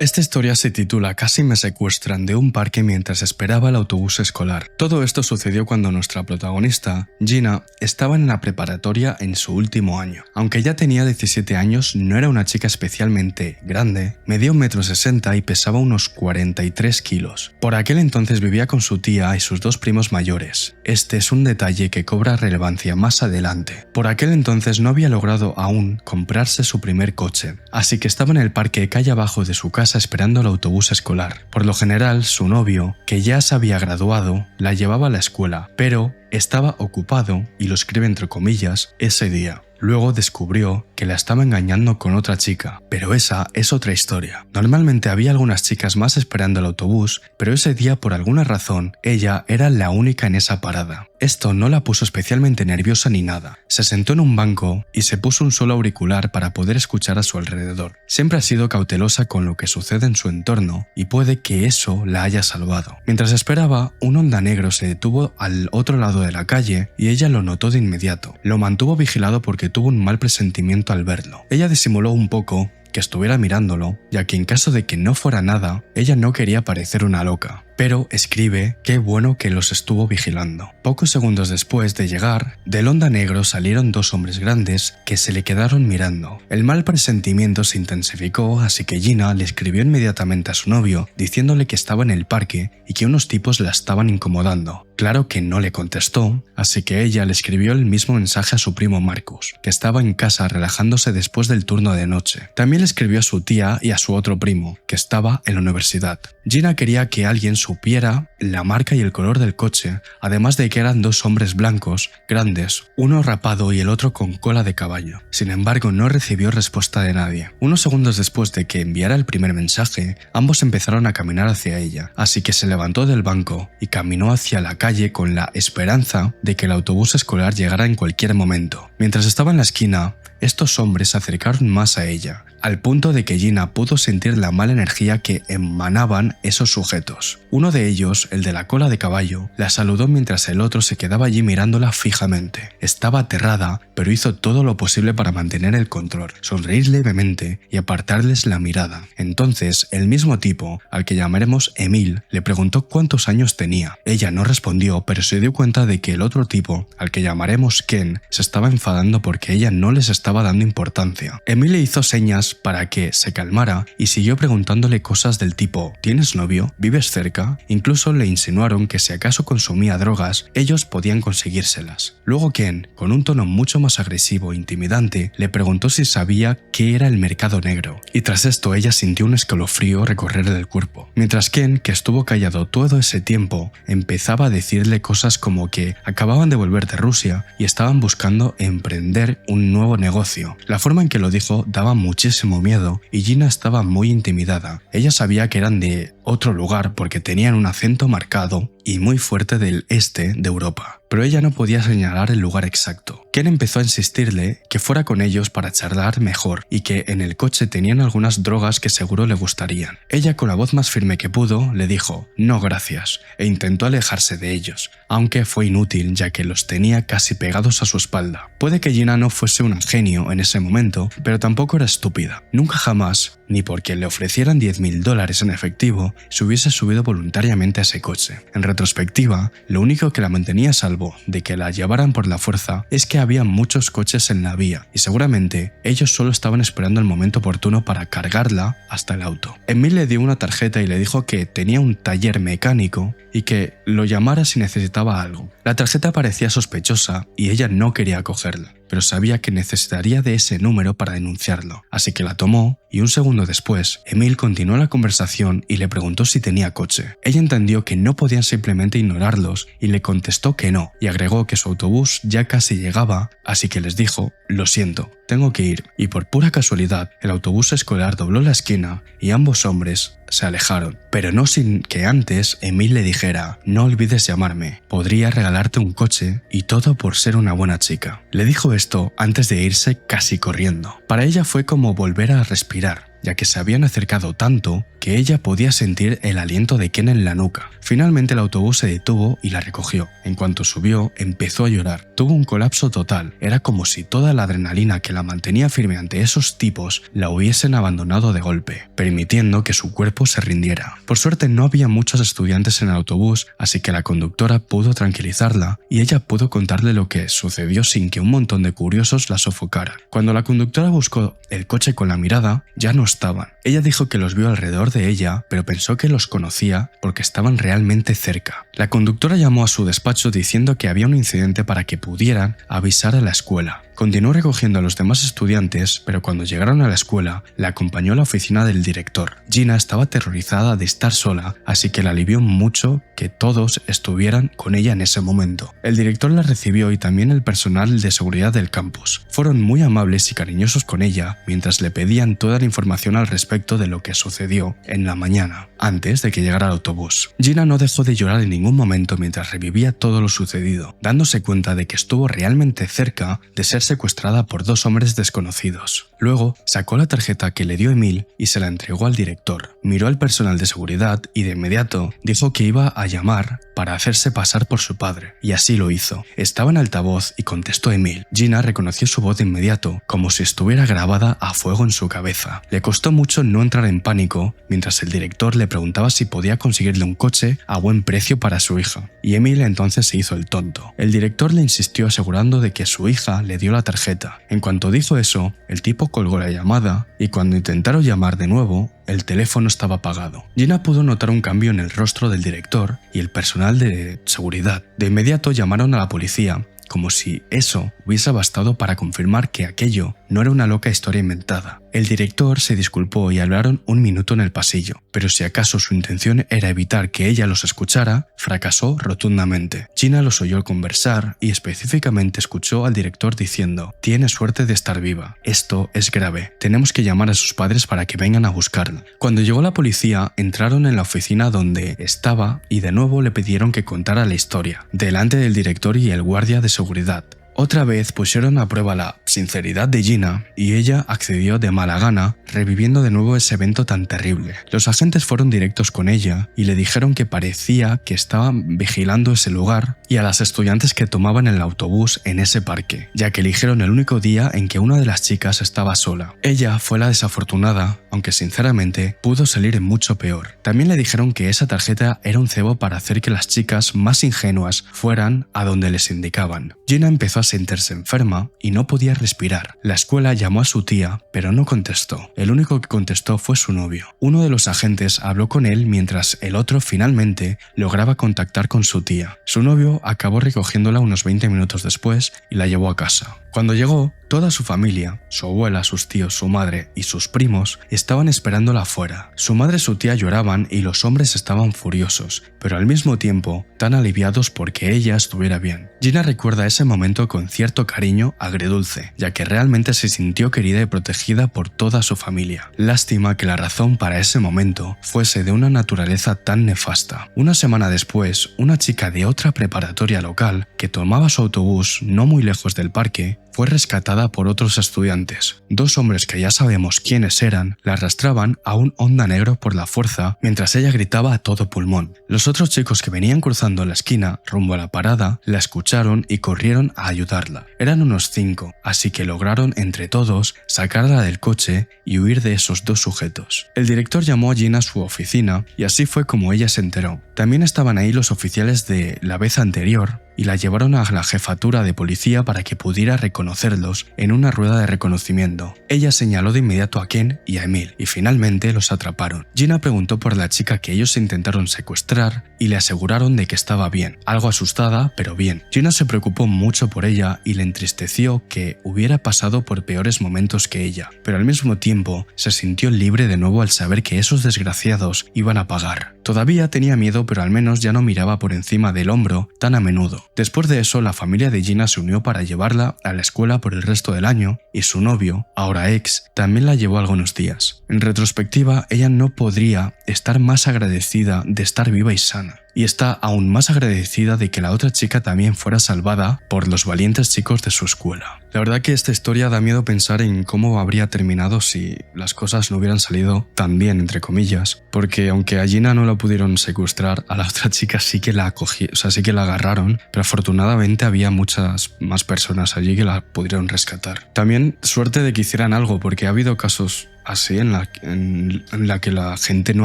Esta historia se titula Casi me secuestran de un parque mientras esperaba el autobús escolar. Todo esto sucedió cuando nuestra protagonista, Gina, estaba en la preparatoria en su último año. Aunque ya tenía 17 años, no era una chica especialmente grande, medía 1,60 m y pesaba unos 43 kilos. Por aquel entonces vivía con su tía y sus 2 primos mayores. Este es un detalle que cobra relevancia más adelante. Por aquel entonces no había logrado aún comprarse su primer coche, así que estaba en el parque calle abajo de su casa esperando el autobús escolar. Por lo general, su novio, que ya se había graduado, la llevaba a la escuela, pero estaba ocupado, y lo escribe entre comillas, ese día. Luego descubrió que la estaba engañando con otra chica, pero esa es otra historia. Normalmente había algunas chicas más esperando el autobús, pero ese día por alguna razón ella era la única en esa parada. Esto no la puso especialmente nerviosa ni nada. Se sentó en un banco y se puso un solo auricular para poder escuchar a su alrededor. Siempre ha sido cautelosa con lo que sucede en su entorno y puede que eso la haya salvado. Mientras esperaba, un Honda negro se detuvo al otro lado de la calle y ella lo notó de inmediato. Lo mantuvo vigilado porque tuvo un mal presentimiento al verlo. Ella disimuló un poco que estuviera mirándolo, ya que en caso de que no fuera nada, ella no quería parecer una loca. Pero escribe qué bueno que los estuvo vigilando. Pocos segundos después de llegar, del Honda negro salieron 2 hombres grandes que se le quedaron mirando. El mal presentimiento se intensificó, así que Gina le escribió inmediatamente a su novio diciéndole que estaba en el parque y que unos tipos la estaban incomodando. Claro que no le contestó, así que ella le escribió el mismo mensaje a su primo Marcus, que estaba en casa relajándose después del turno de noche. También le escribió a su tía y a su otro primo, que estaba en la universidad. Gina quería que alguien supiera la marca y el color del coche, además de que eran 2 hombres blancos, grandes, uno rapado y el otro con cola de caballo. Sin embargo, no recibió respuesta de nadie. Unos segundos después de que enviara el primer mensaje, ambos empezaron a caminar hacia ella, así que se levantó del banco y caminó hacia la calle con la esperanza de que el autobús escolar llegara en cualquier momento. Mientras estaba en la esquina, estos hombres se acercaron más a ella, al punto de que Gina pudo sentir la mala energía que emanaban esos sujetos. Uno de ellos, el de la cola de caballo, la saludó mientras el otro se quedaba allí mirándola fijamente. Estaba aterrada, pero hizo todo lo posible para mantener el control, sonreír levemente y apartarles la mirada. Entonces, el mismo tipo, al que llamaremos Emil, le preguntó cuántos años tenía. Ella no respondió, pero se dio cuenta de que el otro tipo, al que llamaremos Ken, se estaba enfadando porque ella no les estaba dando importancia. Emil le hizo señas palabras para que se calmara y siguió preguntándole cosas del tipo ¿tienes novio? ¿Vives cerca? Incluso le insinuaron que si acaso consumía drogas, ellos podían conseguírselas. Luego Ken, con un tono mucho más agresivo e intimidante, le preguntó si sabía qué era el mercado negro, y tras esto ella sintió un escalofrío recorrerle el cuerpo. Mientras Ken, que estuvo callado todo ese tiempo, empezaba a decirle cosas como que acababan de volver de Rusia y estaban buscando emprender un nuevo negocio. La forma en que lo dijo daba muchísimo miedo y Gina estaba muy intimidada. Ella sabía que eran de otro lugar porque tenían un acento marcado y muy fuerte del este de Europa, pero ella no podía señalar el lugar exacto. Ken empezó a insistirle que fuera con ellos para charlar mejor y que en el coche tenían algunas drogas que seguro le gustarían. Ella, con la voz más firme que pudo, le dijo «no gracias» e intentó alejarse de ellos, aunque fue inútil ya que los tenía casi pegados a su espalda. Puede que Gina no fuese un genio en ese momento, pero tampoco era estúpida. Nunca jamás, ni porque le ofrecieran $10,000 en efectivo, se hubiese subido voluntariamente a ese coche. En retrospectiva, lo único que la mantenía a salvo de que la llevaran por la fuerza es que había muchos coches en la vía y seguramente ellos solo estaban esperando el momento oportuno para cargarla hasta el auto. Emil le dio una tarjeta y le dijo que tenía un taller mecánico y que lo llamara si necesitaba algo. La tarjeta parecía sospechosa y ella no quería cogerla, pero sabía que necesitaría de ese número para denunciarlo, así que la tomó y un segundo después, Emil continuó la conversación y le preguntó si tenía coche. Ella entendió que no podían simplemente ignorarlos y le contestó que no, y agregó que su autobús ya casi llegaba, así que les dijo «lo siento, tengo que ir», y por pura casualidad, el autobús escolar dobló la esquina y ambos hombres se alejaron, pero no sin que antes Emil le dijera «no olvides llamarme, podría regalarte un coche y todo por ser una buena chica». Le dijo esto antes de irse casi corriendo. Para ella fue como volver a respirar, ya que se habían acercado tanto que ella podía sentir el aliento de Ken en la nuca. Finalmente el autobús se detuvo y la recogió. En cuanto subió, empezó a llorar. Tuvo un colapso total. Era como si toda la adrenalina que la mantenía firme ante esos tipos la hubiesen abandonado de golpe, permitiendo que su cuerpo se rindiera. Por suerte no había muchos estudiantes en el autobús, así que la conductora pudo tranquilizarla y ella pudo contarle lo que sucedió sin que un montón de curiosos la sofocaran. Cuando la conductora buscó el coche con la mirada, ya no estaban. Ella dijo que los vio alrededor de ella, pero pensó que los conocía porque estaban realmente cerca. La conductora llamó a su despacho diciendo que había un incidente para que pudieran avisar a la escuela. Continuó recogiendo a los demás estudiantes, pero cuando llegaron a la escuela, la acompañó a la oficina del director. Gina estaba aterrorizada de estar sola, así que la alivió mucho que todos estuvieran con ella en ese momento. El director la recibió y también el personal de seguridad del campus. Fueron muy amables y cariñosos con ella mientras le pedían toda la información al respecto de lo que sucedió en la mañana, antes de que llegara el autobús. Gina no dejó de llorar en ningún momento mientras revivía todo lo sucedido, dándose cuenta de que estuvo realmente cerca de ser secuestrada por dos hombres desconocidos. Luego, sacó la tarjeta que le dio Emil y se la entregó al director. Miró al personal de seguridad y de inmediato dijo que iba a llamar para hacerse pasar por su padre, y así lo hizo. Estaba en altavoz y contestó Emil. Gina reconoció su voz de inmediato, como si estuviera grabada a fuego en su cabeza. Le costó mucho no entrar en pánico mientras el director le preguntaba si podía conseguirle un coche a buen precio para su hija, y Emil entonces se hizo el tonto. El director le insistió asegurando de que su hija le dio la tarjeta. En cuanto dijo eso, el tipo colgó la llamada y cuando intentaron llamar de nuevo, el teléfono estaba apagado. Gina pudo notar un cambio en el rostro del director y el personal de seguridad. De inmediato llamaron a la policía, como si eso hubiese bastado para confirmar que aquello no era una loca historia inventada. El director se disculpó y hablaron un minuto en el pasillo, pero si acaso su intención era evitar que ella los escuchara, fracasó rotundamente. Gina los oyó conversar y específicamente escuchó al director diciendo: «Tiene suerte de estar viva. Esto es grave. Tenemos que llamar a sus padres para que vengan a buscarla». Cuando llegó la policía, entraron en la oficina donde estaba y de nuevo le pidieron que contara la historia, delante del director y el guardia de seguridad. Otra vez pusieron a prueba la sinceridad de Gina y ella accedió de mala gana, reviviendo de nuevo ese evento tan terrible. Los agentes fueron directos con ella y le dijeron que parecía que estaban vigilando ese lugar y a las estudiantes que tomaban el autobús en ese parque, ya que eligieron el único día en que una de las chicas estaba sola. Ella fue la desafortunada aunque sinceramente pudo salir mucho peor. También le dijeron que esa tarjeta era un cebo para hacer que las chicas más ingenuas fueran a donde les indicaban. Gina empezó a sentirse enferma y no podía respirar. La escuela llamó a su tía, pero no contestó. El único que contestó fue su novio. Uno de los agentes habló con él mientras el otro finalmente lograba contactar con su tía. Su novio acabó recogiéndola unos 20 minutos después y la llevó a casa. Cuando llegó, toda su familia, su abuela, sus tíos, su madre y sus primos estaban esperándola afuera. Su madre y su tía lloraban y los hombres estaban furiosos, pero al mismo tiempo tan aliviados porque ella estuviera bien. Gina recuerda ese momento con cierto cariño agridulce, ya que realmente se sintió querida y protegida por toda su familia. Lástima que la razón para ese momento fuese de una naturaleza tan nefasta. Una semana después, una chica de otra preparatoria local, que tomaba su autobús no muy lejos del parque, fue rescatada por otros estudiantes. Dos hombres que ya sabemos quiénes eran la arrastraban a un Honda negro por la fuerza mientras ella gritaba a todo pulmón. Los otros chicos que venían cruzando la esquina rumbo a la parada la escucharon y corrieron a ayudarla. Eran unos 5, así que lograron entre todos sacarla del coche y huir de esos dos sujetos. El director llamó a Gina a su oficina y así fue como ella se enteró. También estaban ahí los oficiales de la vez anterior y la llevaron a la jefatura de policía para que pudiera reconocerlos en una rueda de reconocimiento. Ella señaló de inmediato a Ken y a Emil y finalmente los atraparon. Gina preguntó por la chica que ellos intentaron secuestrar y le aseguraron de que estaba bien, algo asustada, pero bien. Gina se preocupó mucho por ella y le entristeció que hubiera pasado por peores momentos que ella, pero al mismo tiempo se sintió libre de nuevo al saber que esos desgraciados iban a pagar. Todavía tenía miedo, pero al menos ya no miraba por encima del hombro tan a menudo. Después de eso, la familia de Gina se unió para llevarla a la escuela por el resto del año y su novio, ahora ex, también la llevó algunos días. En retrospectiva, ella no podría estar más agradecida de estar viva y sana. Y está aún más agradecida de que la otra chica también fuera salvada por los valientes chicos de su escuela. La verdad que esta historia da miedo pensar en cómo habría terminado si las cosas no hubieran salido tan bien, entre comillas, porque aunque a Gina no la pudieron secuestrar, a la otra chica sí que la sí que la agarraron, pero afortunadamente había muchas más personas allí que la pudieron rescatar. También suerte de que hicieran algo, porque ha habido casos así en la que la gente no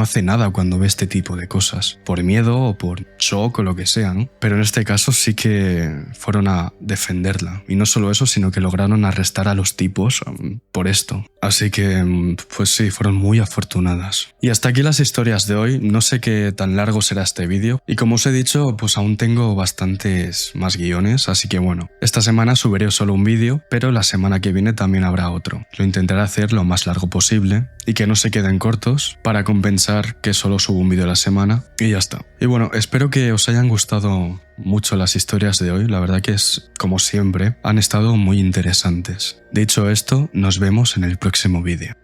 hace nada cuando ve este tipo de cosas, por miedo o por shock o lo que sea, ¿no? Pero en este caso sí que fueron a defenderla. Y no solo eso, sino que lograron arrestar a los tipos por esto. Así que, pues sí, fueron muy afortunadas. Y hasta aquí las historias de hoy. No sé qué tan largo será este vídeo. Y como os he dicho, pues aún tengo bastantes más guiones. Así que bueno, esta semana subiré solo un vídeo, pero la semana que viene también habrá otro. Lo intentaré hacer lo más largo posible y que no se queden cortos para compensar que solo subo un vídeo a la semana y ya está. Y bueno, espero que os hayan gustado mucho las historias de hoy. La verdad que es, como siempre, han estado muy interesantes. Dicho esto, nos vemos en el próximo vídeo.